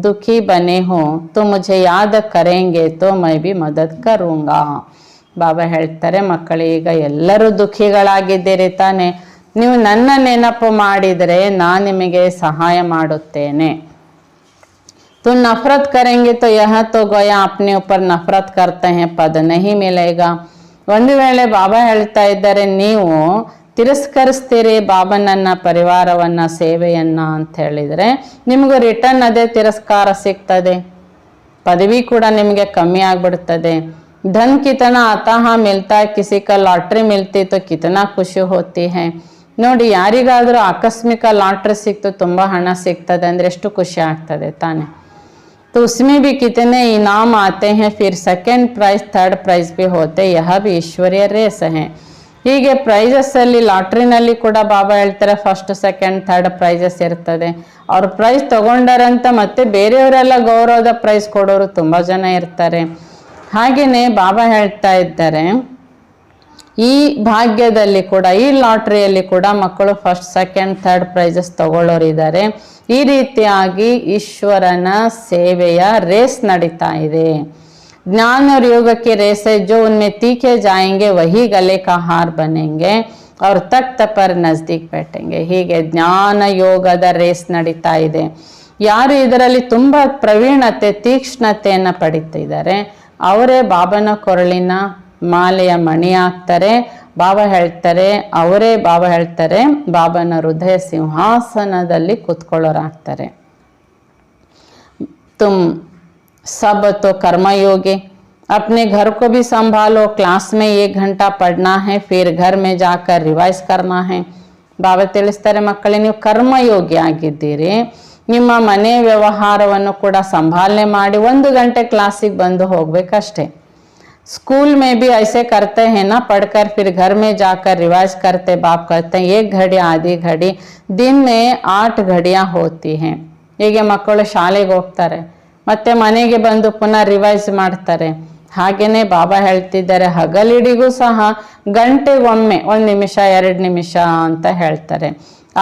दुखी बने हो तो मुझे याद करेंगे तो मैं भी मदद करूँगा. ಬಾಬಾ ಹೇಳ್ತಾರೆ ಮಕ್ಕಳೀಗ ಎಲ್ಲರೂ ದುಃಖಿಗಳಾಗಿದ್ದೀರಿ ತಾನೆ, ನೀವು ನನ್ನ ನೆನಪು ಮಾಡಿದರೆ ನಾನು ನಿಮಗೆ ಸಹಾಯ ಮಾಡುತ್ತೇನೆ. तुम नफरत करेंगे तो यह तो गोया अपने ऊपर नफरत करते हैं पद नहीं मिलेगा. ಒಂದು ವೇಳೆ ಬಾಬಾ ಹೇಳ್ತಾ ಇದ್ದಾರೆ ನೀವು ತಿರಸ್ಕರಿಸ್ತೀರಿ ಬಾಬನನ್ನ, ಪರಿವಾರವನ್ನ, ಸೇವೆಯನ್ನ ಅಂತ ಹೇಳಿದ್ರೆ ನಿಮಗೂ ರಿಟರ್ನ್ ಅದೇ ತಿರಸ್ಕಾರ ಸಿಗ್ತದೆ, ಪದವಿ ಕೂಡ ನಿಮಗೆ ಕಮ್ಮಿ ಆಗ್ಬಿಡ್ತದೆ. धन कितना अतः मिलता है, किसी का लॉटरी मिलती तो कितना खुशी होती है. ನೋಡಿ ಯಾರಿಗಾದ್ರೂ ಆಕಸ್ಮಿಕ ಲಾಟ್ರಿ ಸಿಕ್ತು, ತುಂಬಾ ಹಣ ಸಿಗ್ತದೆ ಅಂದ್ರೆ ಎಷ್ಟು ಖುಷಿ ಆಗ್ತದೆ ತಾನೆ. तो उसमें भी कितने इनाम आते हैं, फिर सेकंड प्राइज थर्ड प्राइज भी होते, यह भी ईश्वरीय रेस है. ಹೀಗೆ ಪ್ರೈಸಸ್ ಅಲ್ಲಿ ಲಾಟ್ರಿನಲ್ಲಿ ಕೂಡ ಬಾಬಾ ಹೇಳ್ತಾರೆ ಫಸ್ಟ್ ಸೆಕೆಂಡ್ ಥರ್ಡ್ ಪ್ರೈಸಸ್ ಇರ್ತದೆ. ಅವ್ರ ಪ್ರೈಸ್ ತಗೊಂಡಾರಂತ ಮತ್ತೆ ಬೇರೆಯವರೆಲ್ಲ ಗೌರವದ ಪ್ರೈಸ್ ಕೊಡೋರು ತುಂಬಾ ಜನ ಇರ್ತಾರೆ. ಹಾಗೇನೆ ಬಾಬಾ ಹೇಳ್ತಾ ಇದ್ದಾರೆ ಈ ಭಾಗ್ಯದಲ್ಲಿ ಕೂಡ, ಈ ಲಾಟ್ರಿಯಲ್ಲಿ ಕೂಡ ಮಕ್ಕಳು ಫಸ್ಟ್ ಸೆಕೆಂಡ್ ಥರ್ಡ್ ಪ್ರೈಸಸ್ ತಗೊಳ್ಳೋರಿದ್ದಾರೆ. ಈ ರೀತಿಯಾಗಿ ಈಶ್ವರನ ಸೇವೆಯ ರೇಸ್ ನಡೀತಾ ಇದೆ. ज्ञान और योग की रेस है, जो उनमें तीखे जाएंगे वही गले का हार बनेंगे और तख्त पर नजदीक बैठेंगे. ಹೀಗೆ ಜ್ಞಾನ ಯೋಗದ ರೇಸ್ ನಡೀತಾ ಇದೆ. ಯಾರು ಇದರಲ್ಲಿ ತುಂಬಾ ಪ್ರವೀಣತೆ ತೀಕ್ಷ್ಣತೆಯನ್ನು ಪಡಿತಿದ್ದಾರೆ ಅವರೇ ಬಾಬನ ಕೊರಳಿನ ಮಾಲೆಯ ಮಣಿ ಆಗ್ತಾರೆ. ಬಾಬಾ ಹೇಳ್ತಾರೆ ಬಾಬನ ಹೃದಯ ಸಿಂಹಾಸನದಲ್ಲಿ ಕೂತ್ಕೊಳ್ಳೋರಾಗ್ತಾರೆ. तुम सब तो कर्मयोगी, अपने घर को भी संभालो, क्लास में 1 घंटा पढ़ना है, फिर घर में जाकर रिवाइज करना है. ಬಾಬಾ ತಿಳಿಸ್ತಾರೆ ಮಕ್ಕಳೇ ನೀವು ಕರ್ಮಯೋಗಿ ಆಗಿದ್ದೀರಿ, ನಿಮ್ಮ ಮನೆ ವ್ಯವಹಾರವನ್ನು ಕೂಡ ಸಂಭಾಲನೆ ಮಾಡಿ 1 ಗಂಟೆ ಕ್ಲಾಸಿಗೆ ಬಂದು ಹೋಗ್ಬೇಕಷ್ಟೇ. स्कूल में भी ऐसे करते हैं ना, पढ़कर फिर घर में जाकर रिवाइज करते. बाप कहते हैं 1 घड़ी आधी घड़ी, दिन में 8 घड़ियां होती हैं. ಹೀಗೆ ಮಕ್ಕಳು ಶಾಲೆಗೆ ಹೋಗ್ತಾರೆ, ಮತ್ತೆ ಮನೆಗೆ ಬಂದು ಪುನಃ ರಿವೈಸ್ ಮಾಡ್ತಾರೆ. ಹಾಗೇನೆ ಬಾಬಾ ಹೇಳ್ತಿದ್ದಾರೆ ಹಗಲಿಡಿಗೂ ಸಹ ಗಂಟೆಗೊಮ್ಮೆ 1 ನಿಮಿಷ 2 ನಿಮಿಷ ಅಂತ ಹೇಳ್ತಾರೆ.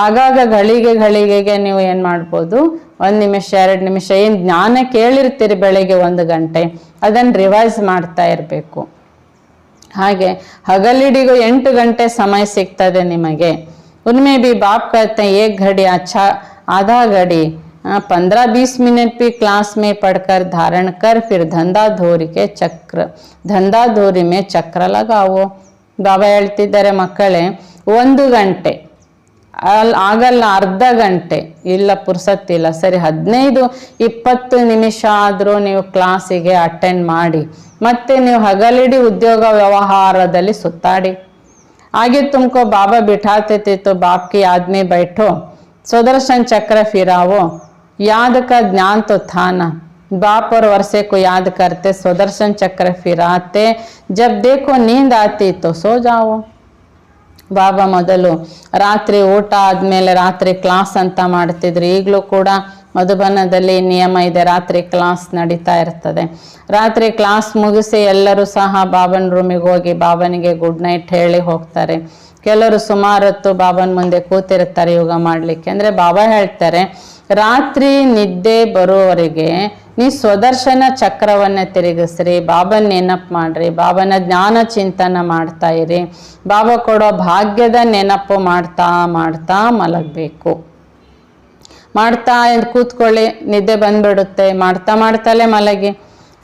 ಆಗಾಗ ಘಳಿಗೆಗೆ ನೀವು ಏನ್ ಮಾಡ್ಬೋದು, 1 ನಿಮಿಷ 2 ನಿಮಿಷ ಏನ್ ಜ್ಞಾನ ಕೇಳಿರ್ತೀರಿ ಬೆಳಿಗ್ಗೆ 1 ಗಂಟೆ, ಅದನ್ನ ರಿವೈಸ್ ಮಾಡ್ತಾ ಇರಬೇಕು. ಹಾಗೆ ಹಗಲಿಡಿಗೂ 8 ಗಂಟೆ ಸಮಯ ಸಿಗ್ತದೆ ನಿಮಗೆ. उनमें भी बाप कहते हैं 1 घड़ी अच्छा, आधा घड़ी 15-20 मिनट भी क्लास में पढ़कर धारण कर, फिर धंधाधोरी में चक्र लगाओ. ಬಾಬಾ ಹೇಳ್ತಿದ್ದಾರೆ ಮಕ್ಕಳೇ 1 ಗಂಟೆ ಆಗಲ್ಲ, ಅರ್ಧ ಗಂಟೆ ಇಲ್ಲ, ಪುರ್ಸತ್ತಿಲ್ಲ, ಸರಿ 15-20 ನಿಮಿಷ ಆದರೂ ನೀವು ಕ್ಲಾಸಿಗೆ ಅಟೆಂಡ್ ಮಾಡಿ, ಮತ್ತೆ ನೀವು ಹಗಲಿಡಿ ಉದ್ಯೋಗ ವ್ಯವಹಾರದಲ್ಲಿ ಸುತ್ತಾಡಿ. आगे तुमको बाबा बिठाते थे तो बाप की याद में बैठो, सुदर्शन चक्र फिराओ. याद का ज्ञान तो था ना, बाप और वर्षे को याद करते, सुदर्शन चक्र फिराते, जब देखो नींद आती तो सो जाओ. ಬಾಬಾ ಮೊದಲು ರಾತ್ರಿ ಊಟ ಆದ್ಮೇಲೆ ರಾತ್ರಿ ಕ್ಲಾಸ್ ಅಂತ ಮಾಡ್ತಿದ್ರು. ಈಗಲೂ ಕೂಡ ಮಧುಬನದಲ್ಲಿ ನಿಯಮ ಇದೆ, ರಾತ್ರಿ ಕ್ಲಾಸ್ ನಡೀತಾ ಇರ್ತದೆ. ರಾತ್ರಿ ಕ್ಲಾಸ್ ಮುಗಿಸಿ ಎಲ್ಲರೂ ಸಹ ಬಾಬನ ರೂಮಿಗೆ ಹೋಗಿ ಬಾಬನಿಗೆ ಗುಡ್ ನೈಟ್ ಹೇಳಿ ಹೋಗ್ತಾರೆ. ಕೆಲವರು ಸುಮಾರು ಹೊತ್ತು ಬಾಬನ ಮುಂದೆ ಕೂತಿರ್ತಾರೆ ಯೋಗ ಮಾಡ್ಲಿಕ್ಕೆ. ಅಂದ್ರೆ ಬಾಬಾ ಹೇಳ್ತಾರೆ ರಾತ್ರಿ ನಿದ್ದೆ ಬರುವವರೆಗೆ ನೀ ಸ್ವದರ್ಶನ ಚಕ್ರವನ್ನ ತಿರುಗಿಸ್ರಿ, ಬಾಬನ ನೆನಪು ಮಾಡ್ರಿ, ಬಾಬನ ಜ್ಞಾನ ಚಿಂತನ ಮಾಡ್ತಾ ಇರಿ, ಬಾಬಾ ಕೊಡೋ ಭಾಗ್ಯದ ನೆನಪು ಮಾಡ್ತಾ ಮಾಡ್ತಾ ಮಲಗಬೇಕು. ಮಾಡ್ತಾ ಕೂತ್ಕೊಳ್ಳಿ, ನಿದ್ದೆ ಬಂದ್ಬಿಡುತ್ತೆ, ಮಾಡ್ತಾ ಮಾಡ್ತಲೇ ಮಲಗಿ.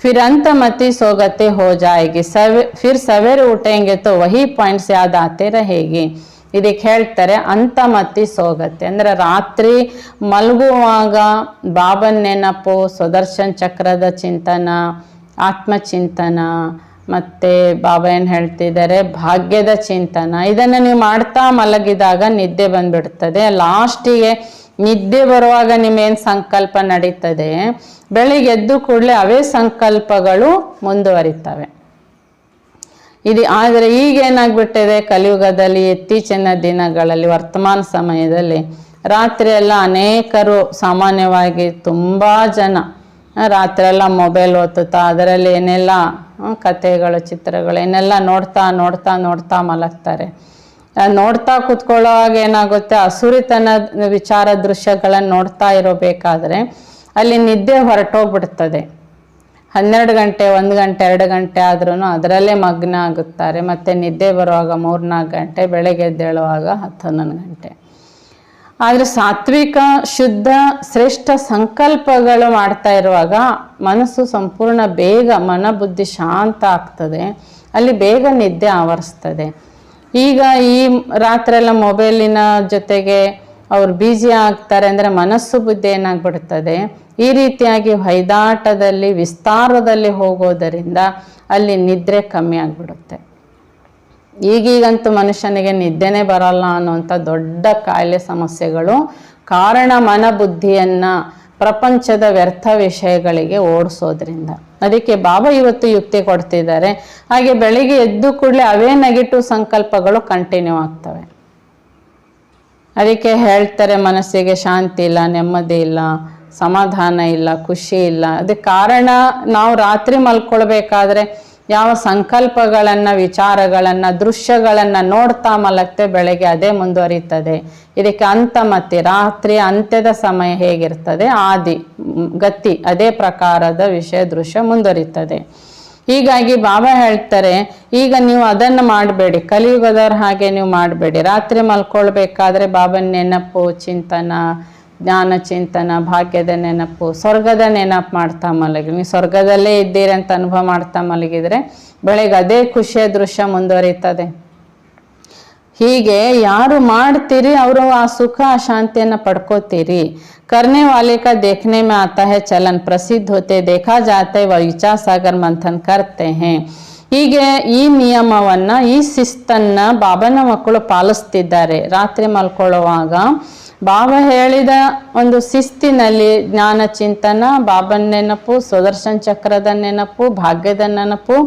फिर अंतमति सोगते हो जाएगी, फिर सवेरे उठेंगे तो वही ಪಾಯಿಂಟ್ಸ್ ಯಾद आते रहेगी. ಇದಕ್ಕೆ ಹೇಳ್ತಾರೆ ಅಂತಮತಿ ಸೋಗತ್ತೆ ಅಂದ್ರೆ ರಾತ್ರಿ ಮಲಗುವಾಗ ಬಾಬನ್ ನೆನಪು, ಸುದರ್ಶನ್ ಚಕ್ರದ ಚಿಂತನ, ಆತ್ಮಚಿಂತನ, ಮತ್ತೆ ಬಾಬಾ ಏನು ಹೇಳ್ತಿದ್ದಾರೆ ಭಾಗ್ಯದ ಚಿಂತನ, ಇದನ್ನು ನೀವು ಮಾಡ್ತಾ ಮಲಗಿದಾಗ ನಿದ್ದೆ ಬಂದ್ಬಿಡ್ತದೆ. ಲಾಸ್ಟಿಗೆ ನಿದ್ದೆ ಬರುವಾಗ ನಿಮ್ಮೇನು ಸಂಕಲ್ಪ ನಡೀತದೆ, ಬೆಳಿಗ್ಗೆ ಎದ್ದು ಕೂಡಲೇ ಅವೇ ಸಂಕಲ್ಪಗಳು ಮುಂದುವರಿತವೆ. ಇದು ಆದರೆ ಈಗ ಏನಾಗ್ಬಿಟ್ಟಿದೆ ಕಲಿಯುಗದಲ್ಲಿ, ಇತ್ತೀಚಿನ ದಿನಗಳಲ್ಲಿ, ವರ್ತಮಾನ ಸಮಯದಲ್ಲಿ ರಾತ್ರಿ ಎಲ್ಲ ಅನೇಕರು, ಸಾಮಾನ್ಯವಾಗಿ ತುಂಬ ಜನ ರಾತ್ರಿ ಎಲ್ಲ ಮೊಬೈಲ್ ಓದುತ್ತಾ ಅದರಲ್ಲಿ ಏನೆಲ್ಲ ಕಥೆಗಳು, ಚಿತ್ರಗಳು ಏನೆಲ್ಲ ನೋಡ್ತಾ ನೋಡ್ತಾ ನೋಡ್ತಾ ಮಲಗ್ತಾರೆ. ನೋಡ್ತಾ ಕೂತ್ಕೊಳ್ಳೋವಾಗ ಏನಾಗುತ್ತೆ, ಅಸುರಿತನ ವಿಚಾರ ದೃಶ್ಯಗಳನ್ನು ನೋಡ್ತಾ ಇರಬೇಕಾದ್ರೆ ಅಲ್ಲಿ ನಿದ್ದೆ ಹೊರಟೋಗ್ಬಿಡ್ತದೆ. 12 ಗಂಟೆ 1 ಗಂಟೆ 2 ಗಂಟೆ ಆದ್ರೂ ಅದರಲ್ಲೇ ಮಗ್ನ ಆಗುತ್ತಾರೆ. ಮತ್ತು ನಿದ್ದೆ ಬರುವಾಗ 3-4 ಗಂಟೆ, ಬೆಳಗ್ಗೆ ಎದ್ದೇಳುವಾಗ 10-11 ಗಂಟೆ. ಆದರೆ ಸಾತ್ವಿಕ ಶುದ್ಧ ಶ್ರೇಷ್ಠ ಸಂಕಲ್ಪಗಳು ಮಾಡ್ತಾ ಇರುವಾಗ ಮನಸ್ಸು ಸಂಪೂರ್ಣ ಬೇಗ, ಮನ ಬುದ್ಧಿ ಶಾಂತ ಆಗ್ತದೆ, ಅಲ್ಲಿ ಬೇಗ ನಿದ್ದೆ ಆವರಿಸ್ತದೆ. ಈಗ ಈ ರಾತ್ರಿಯೆಲ್ಲ ಮೊಬೈಲಿನ ಜೊತೆಗೆ ಅವ್ರು ಬ್ಯುಸಿ ಆಗ್ತಾರೆ ಅಂದರೆ ಮನಸ್ಸು ಬುದ್ಧಿ ಏನಾಗ್ಬಿಡ್ತದೆ, ಈ ರೀತಿಯಾಗಿ ಹೊಯ್ದಾಟದಲ್ಲಿ ವಿಸ್ತಾರದಲ್ಲಿ ಹೋಗೋದರಿಂದ ಅಲ್ಲಿ ನಿದ್ರೆ ಕಮ್ಮಿ ಆಗಿಬಿಡುತ್ತೆ. ಈಗೀಗಂತೂ ಮನುಷ್ಯನಿಗೆ ನಿದ್ದೆನೇ ಬರಲ್ಲ ಅನ್ನುವಂಥ ದೊಡ್ಡ ಕಾಯಿಲೆ ಸಮಸ್ಯೆಗಳು ಕಾರಣ ಮನ ಬುದ್ಧಿಯನ್ನು ಪ್ರಪಂಚದ ವ್ಯರ್ಥ ವಿಷಯಗಳಿಗೆ ಓಡಿಸೋದ್ರಿಂದ. ಅದಕ್ಕೆ ಬಾಬಾ ಇವತ್ತು ಯುಕ್ತಿ ಕೊಡ್ತಿದ್ದಾರೆ. ಹಾಗೆ ಬೆಳಿಗ್ಗೆ ಎದ್ದು ಕೂಡಲೇ ಅವೇ ನೆಗೆಟಿವ್ ಸಂಕಲ್ಪಗಳು ಕಂಟಿನ್ಯೂ ಆಗ್ತವೆ. ಅದಕ್ಕೆ ಹೇಳ್ತಾರೆ ಮನಸ್ಸಿಗೆ ಶಾಂತಿ ಇಲ್ಲ, ನೆಮ್ಮದಿ ಇಲ್ಲ, ಸಮಾಧಾನ ಇಲ್ಲ, ಖುಷಿ ಇಲ್ಲ. ಅದಕ್ಕೆ ಕಾರಣ ನಾವು ರಾತ್ರಿ ಮಲ್ಕೊಳ್ಬೇಕಾದ್ರೆ ಯಾವ ಸಂಕಲ್ಪಗಳನ್ನು, ವಿಚಾರಗಳನ್ನು, ದೃಶ್ಯಗಳನ್ನು ನೋಡ್ತಾ ಮಲಗ್ತೆ, ಬೆಳಗ್ಗೆ ಅದೇ ಮುಂದುವರಿತದೆ. ಇದಕ್ಕೆ ಅಂತಮತಿ, ರಾತ್ರಿ ಅಂತ್ಯದ ಸಮಯ ಹೇಗಿರ್ತದೆ ಆದಿ ಗತಿ ಅದೇ ಪ್ರಕಾರದ ವಿಷಯ ದೃಶ್ಯ ಮುಂದುವರಿತದೆ. ಹೀಗಾಗಿ ಬಾಬಾ ಹೇಳ್ತಾರೆ, ಈಗ ನೀವು ಅದನ್ನು ಮಾಡಬೇಡಿ, ಕಲಿಯುಗದವ್ರ ಹಾಗೆ ನೀವು ಮಾಡಬೇಡಿ. ರಾತ್ರಿ ಮಲ್ಕೊಳ್ಬೇಕಾದ್ರೆ ಬಾಬನ ನೆನಪು, ಚಿಂತನ, ಜ್ಞಾನ ಚಿಂತನ, ಭಾಗ್ಯದ ನೆನಪು, ಸ್ವರ್ಗದ ನೆನಪು ಮಾಡ್ತಾ ಮಲಗಿ. ನೀವು ಸ್ವರ್ಗದಲ್ಲೇ ಇದ್ದೀರಿ ಅಂತ ಅನುಭವ ಮಾಡ್ತಾ ಮಲಗಿದ್ರೆ ಬೆಳಗ್ಗೆ ಅದೇ ಖುಷಿಯ ದೃಶ್ಯ ಮುಂದುವರಿತದೆ. ಹೀಗೆ ಯಾರು ಮಾಡ್ತೀರಿ ಅವರು ಆ ಸುಖ ಆ ಶಾಂತಿಯನ್ನು ಪಡ್ಕೋತೀರಿ. करने वाले का देखने में आता है चलन, प्रसिद्ध होते देखा जाता है, वह विचार सागर मंथन करते हैं. ಹೀಗೆ ಈ ನಿಯಮವನ್ನ, ಈ ಶಿಸ್ತನ್ನ ಬಾಬನ ಮಕ್ಕಳು ಪಾಲಿಸ್ತಿದ್ದಾರೆ. ರಾತ್ರಿ ಮಲ್ಕೊಳ್ಳುವಾಗ ಬಾಬಾ ಹೇಳಿದ ಒಂದು ಶಿಸ್ತಿನಲ್ಲಿ ಜ್ಞಾನ ಚಿಂತನ, ಬಾಬನ ನೆನಪು, ಸುದರ್ಶನ್ ಚಕ್ರದ ನೆನಪು, ಭಾಗ್ಯದ ನೆನಪು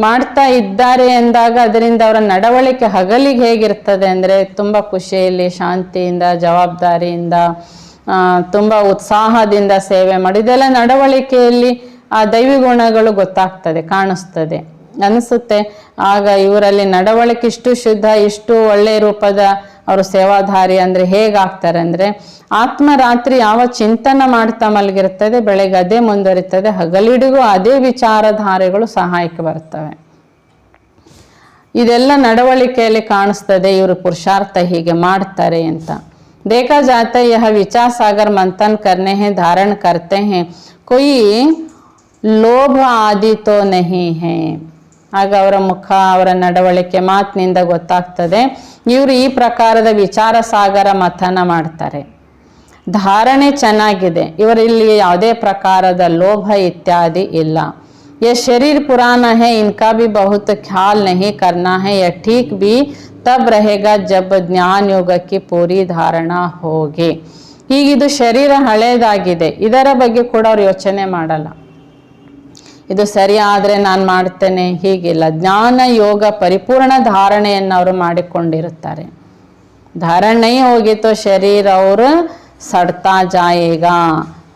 ಮಾಡ್ತಾ ಇದ್ದಾರೆ ಎಂದಾಗ ಅದರಿಂದ ಅವರ ನಡವಳಿಕೆ ಹಗಲಿಗೆ ಹೇಗಿರ್ತದೆ ಅಂದರೆ ತುಂಬ ಖುಷಿಯಲ್ಲಿ, ಶಾಂತಿಯಿಂದ, ಜವಾಬ್ದಾರಿಯಿಂದ, ತುಂಬ ಉತ್ಸಾಹದಿಂದ ಸೇವೆ ಮಾಡಿ. ಇದೆಲ್ಲ ನಡವಳಿಕೆಯಲ್ಲಿ ಆ ದೈವಿ ಗುಣಗಳು ಗೊತ್ತಾಗ್ತದೆ, ಕಾಣಿಸ್ತದೆ, ಅನಿಸುತ್ತೆ. ಆಗ ಇವರಲ್ಲಿ ನಡವಳಿಕೆ ಇಷ್ಟು ಶುದ್ಧ, ಇಷ್ಟು ಒಳ್ಳೆಯ ರೂಪದ ಅವರು ಸೇವಾಧಾರಿ ಅಂದರೆ ಹೇಗಾಗ್ತಾರೆ ಅಂದರೆ, ಆತ್ಮ ರಾತ್ರಿ ಯಾವ ಚಿಂತನ ಮಾಡ್ತಾ ಮಲಗಿರ್ತದೆ, ಬೆಳಗ್ಗೆ ಅದೇ ಮುಂದುವರಿತದೆ, ಹಗಲಿಡಿಗೂ ಅದೇ ವಿಚಾರಧಾರೆಗಳು ಸಹಾಯಕ್ಕೆ ಬರ್ತವೆ. ಇದೆಲ್ಲ ನಡವಳಿಕೆಯಲ್ಲಿ ಕಾಣಿಸ್ತದೆ, ಇವರು ಪುರುಷಾರ್ಥ ಹೀಗೆ ಮಾಡ್ತಾರೆ ಅಂತ. देखा जाता है यह विचार सागर मंथन करने हैं, धारण करते हैं, कोई लोभ आदि तो नहीं है. ಆಗ ಅವರ ಮುಖ, ಅವರ ನಡವಳಿಕೆ, ಮಾತಿನಿಂದ ಗೊತ್ತಾಗ್ತದೆ ಇವರು ಈ ಪ್ರಕಾರದ ವಿಚಾರ ಸಾಗರ ಮಥನ ಮಾಡ್ತಾರೆ. ಧಾರಣೆ ಚೆನ್ನಾಗಿದೆ, ಇವರಲ್ಲಿ ಯಾವುದೇ ಪ್ರಕಾರದ ಲೋಭ ಇತ್ಯಾದಿ ಇಲ್ಲ. ये शरीर पुराना है, इनका भी बहुत ख्याल नहीं करना है. यह ठीक भी तब रहेगा जब ज्ञान योग की पूरी धारणा होगी. ಹೀಗಿದು ಶರೀರ ಹಳೇದಾಗಿದೆ, ಇದರ ಬಗ್ಗೆ ಕೂಡ ಅವ್ರು ಯೋಚನೆ ಮಾಡಲ್ಲ. ಇದು ಸರಿ ಆದರೆ ನಾನು ಮಾಡ್ತೇನೆ ಹೀಗಿಲ್ಲ. ಜ್ಞಾನ ಯೋಗ ಪರಿಪೂರ್ಣ ಧಾರಣೆಯನ್ನು ಅವರು ಮಾಡಿಕೊಂಡಿರುತ್ತಾರೆ. धारण नहीं होगी तो शरीर और सड़ता जाएगा,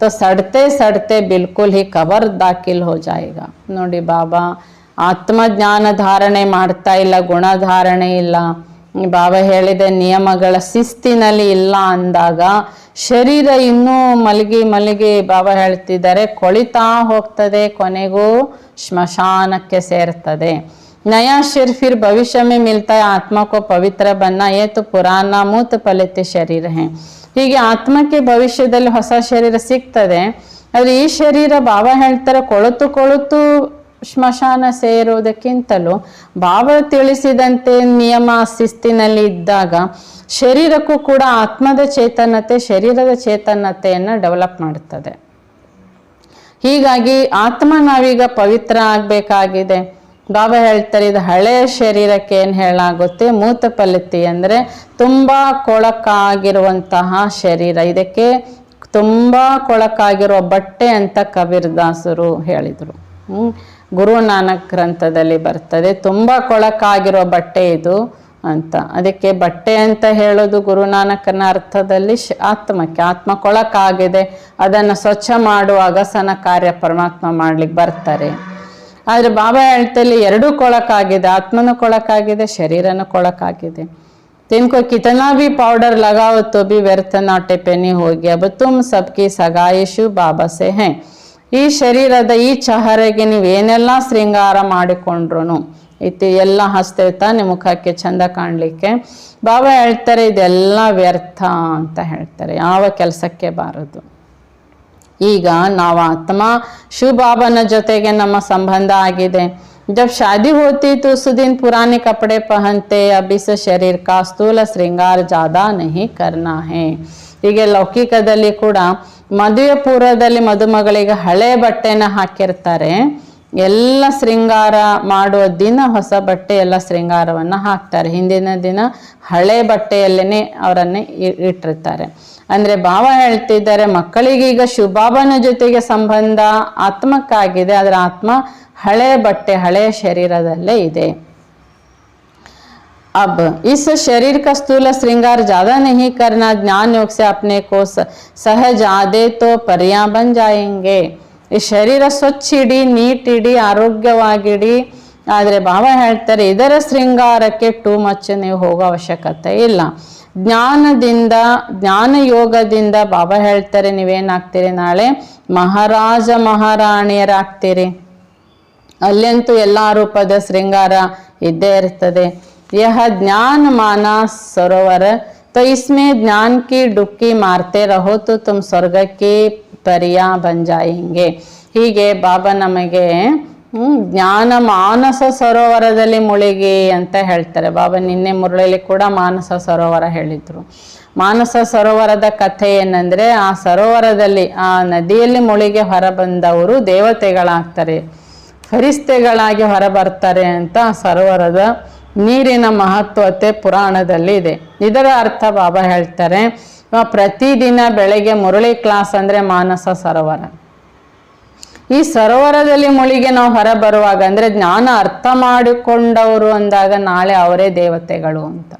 तो सड़ते सड़ते बिल्कुल ही कबर दाखिल हो जाएगा. ನೋಡಿ ಬಾಬಾ ಆತ್ಮಜ್ಞಾನ ಧಾರಣೆ ಮಾಡ್ತಾ ಇಲ್ಲ, ಗುಣಧಾರಣೆ ಇಲ್ಲ, ಬಾಬಾ ಹೇಳಿದ ನಿಯಮಗಳ ಶಿಸ್ತಿನಲ್ಲಿ ಇಲ್ಲ ಅಂದಾಗ ಶರೀರ ಇನ್ನೂ ಮಲಗಿ ಮಲಗಿ ಬಾಬಾ ಹೇಳ್ತಿದ್ದಾರೆ ಕೊಳಿತಾ ಹೋಗ್ತದೆ, ಕೊನೆಗೂ ಸ್ಮಶಾನಕ್ಕೆ ಸೇರ್ತದೆ. नया शरीर फिर भविष्य में मिलता है, आत्मा को पवित्र बनना, ये तो पुराना मूत फलित शरीर है. ಹೀಗೆ ಆತ್ಮಕ್ಕೆ ಭವಿಷ್ಯದಲ್ಲಿ ಹೊಸ ಶರೀರ ಸಿಗ್ತದೆ. ಆದರೆ ಈ ಶರೀರ ಬಾಬಾ ಹೇಳ್ತಾರೆ ಕೊಳತು ಕೊಳತು ಸ್ಮಶಾನ ಸೇರುವುದಕ್ಕಿಂತಲೂ ಬಾಬಾ ತಿಳಿಸಿದಂತೆ ನಿಯಮ ಶಿಸ್ತಿನಲ್ಲಿ ಇದ್ದಾಗ ಶರೀರಕ್ಕೂ ಕೂಡ ಆತ್ಮದ ಚೇತನತೆ ಶರೀರದ ಚೇತನತೆಯನ್ನು ಡೆವಲಪ್ ಮಾಡುತ್ತದೆ. ಹೀಗಾಗಿ ಆತ್ಮ ನಾವೀಗ ಪವಿತ್ರ ಆಗಬೇಕಾಗಿದೆ. ಬಾಬಾ ಹೇಳ್ತಾರೆ ಇದು ಹಳೆಯ ಶರೀರಕ್ಕೆ ಏನು ಹೇಳಾಗುತ್ತೆ, ಮೂತ ಫಲಿತಿ ಅಂದರೆ ತುಂಬ ಕೊಳಕಾಗಿರುವಂತಹ ಶರೀರ. ಇದಕ್ಕೆ ತುಂಬ ಕೊಳಕಾಗಿರುವ ಬಟ್ಟೆ ಅಂತ ಕಬೀರ್ದಾಸರು ಹೇಳಿದರು. ಗುರು ನಾನಕ್ ಗ್ರಂಥದಲ್ಲಿ ಬರ್ತದೆ, ತುಂಬ ಕೊಳಕಾಗಿರುವ ಬಟ್ಟೆ ಇದು ಅಂತ. ಅದಕ್ಕೆ ಬಟ್ಟೆ ಅಂತ ಹೇಳೋದು ಗುರುನಾನಕನ ಅರ್ಥದಲ್ಲಿ ಆತ್ಮಕ್ಕೆ, ಆತ್ಮ ಕೊಳಕಾಗಿದೆ, ಅದನ್ನು ಸ್ವಚ್ಛ ಮಾಡುವ ಅಗಸನ ಕಾರ್ಯ ಪರಮಾತ್ಮ ಮಾಡ್ಲಿಕ್ಕೆ ಬರ್ತಾರೆ. ಆದರೆ ಬಾಬಾ ಹೇಳ್ತಲ್ಲಿ ಎರಡೂ ಕೊಳಕಾಗಿದೆ, ಆತ್ಮನೂ ಕೊಳಕಾಗಿದೆ, ಶರೀರನೂ ಕೊಳಕಾಗಿದೆ. तिनको कितना भी पाउडर लगाओ तो भी व्यर्थ नाटे पेनी हो गया, अब तुम सबकी सगाಯಿಶು ಬಾಬಾ ಸೆ ಹೈ. ಈ ಶರೀರದ ಈ ಚಹರೆಗೆ ನೀವೇನೆಲ್ಲ ಶೃಂಗಾರ ಮಾಡಿಕೊಂಡ್ರು, ಇತಿ ಎಲ್ಲ ಹಸ್ತಿರ್ತಾನೆ ಮುಖಕ್ಕೆ ಚಂದ ಕಾಣಲಿಕ್ಕೆ. ಬಾಬಾ ಹೇಳ್ತಾರೆ ಇದೆಲ್ಲ ವ್ಯರ್ಥ ಅಂತ ಹೇಳ್ತಾರೆ, ಯಾವ ಕೆಲಸಕ್ಕೆ ಬಾರದು. ಈಗ ನಾವು ಆತ್ಮ ಶಿವ ಬಾಬನ ಜೊತೆಗೆ ನಮ್ಮ ಸಂಬಂಧ ಆಗಿದೆ. जब शादी होती तो उस दिन पुराने कपड़े पहनते, अब इस शरीर का स्थूल श्रृंगार ज़्यादा नहीं करना है. ಹೀಗೆ ಲೌಕಿಕದಲ್ಲಿ ಕೂಡ ಮದುವೆ ಪೂರ್ವದಲ್ಲಿ ಮದುಮಗಳಿಗೆ ಹಳೆ ಬಟ್ಟೆನ ಹಾಕಿರ್ತಾರೆ. ಎಲ್ಲ ಶೃಂಗಾರ ಮಾಡುವ ದಿನ ಹೊಸ ಬಟ್ಟೆ ಎಲ್ಲ ಶೃಂಗಾರವನ್ನು ಹಾಕ್ತಾರೆ. ಹಿಂದಿನ ದಿನ ಹಳೆ ಬಟ್ಟೆಯಲ್ಲೇ ಅವರನ್ನೇ ಇಟ್ಟಿರ್ತಾರೆ. ಅಂದರೆ ಬಾಬಾ ಹೇಳ್ತಿದ್ದಾರೆ ಮಕ್ಕಳಿಗೆ ಈಗ ಶಿವಬಾಬನ ಜೊತೆಗೆ ಸಂಬಂಧ ಆತ್ಮಕ್ಕಾಗಿದೆ, ಅದರ ಆತ್ಮ ಹಳೆ ಬಟ್ಟೆ ಹಳೆಯ ಶರೀರದಲ್ಲೇ ಇದೆ. अब इस शरीर का स्थूल श्रृंगार ज्यादा नहीं करना, ज्ञान योग से अपने को सहज आदे तो परियां बन जाएंगे. ಈ ಶರೀರ ಸ್ವಚ್ಛ ಇಡಿ, ನೀಟ್ ಇಡಿ, ಆರೋಗ್ಯವಾಗಿಡಿ. ಆದರೆ ಬಾಬಾ ಹೇಳ್ತಾರೆ ಇದರ ಶೃಂಗಾರಕ್ಕೆ ಟೂ ಮಚ್ ನೀವು ಹೋಗೋ ಅವಶ್ಯಕತೆ ಇಲ್ಲ. ಜ್ಞಾನದಿಂದ ಜ್ಞಾನ ಯೋಗದಿಂದ ಬಾಬಾ ಹೇಳ್ತಾರೆ ನೀವೇನಾಗ್ತೀರಿ, ನಾಳೆ ಮಹಾರಾಜ ಮಹಾರಾಣಿಯರಾಗ್ತೀರಿ. ಅಲ್ಲಂತೂ ಎಲ್ಲ ರೂಪದ ಶೃಂಗಾರ ಇದ್ದೇ ಇರ್ತದೆ. यह ज्ञान माना सरोवर, तो इसमें ज्ञान की डुबकी मारते रहो तो तुम स्वर्ग की परियां बन जाएंगे. ಹೀಗೆ ಬಾಬಾ ನಮಗೆ ಜ್ಞಾನ ಮಾನಸ ಸರೋವರದಲ್ಲಿ ಮುಳುಗಿ ಅಂತ ಹೇಳ್ತಾರೆ. ಬಾಬಾ ನಿನ್ನೆ ಮುರಳಿಲಿ ಕೂಡ ಮಾನಸ ಸರೋವರ ಹೇಳಿದ್ರು. ಮಾನಸ ಸರೋವರದ ಕಥೆ ಏನಂದ್ರೆ ಆ ಸರೋವರದಲ್ಲಿ ಆ ನದಿಯಲ್ಲಿ ಮುಳುಗಿ ಹೊರಬಂದವರು ದೇವತೆಗಳಾಗ್ತಾರೆ, ಫರಿಸ್ತೆಗಳಾಗಿ ಹೊರಬರ್ತಾರೆ ಅಂತ ಸರೋವರದ ನೀರಿನ ಮಹತ್ವತೆ ಪುರಾಣದಲ್ಲಿ ಇದೆ. ಇದರ ಅರ್ಥ ಬಾಬಾ ಹೇಳ್ತಾರೆ ಪ್ರತಿದಿನ ಬೆಳಗ್ಗೆ ಮುರಳಿ ಕ್ಲಾಸ್ ಅಂದರೆ ಮಾನಸ ಸರೋವರ. ಈ ಸರೋವರದಲ್ಲಿ ಮುಳುಗಿ ನಾವು ಹೊರ ಬರುವಾಗ ಅಂದರೆ ಜ್ಞಾನ ಅರ್ಥ ಮಾಡಿಕೊಂಡವರು ಅಂದಾಗ ನಾಳೆ ಅವರೇ ದೇವತೆಗಳು ಅಂತ.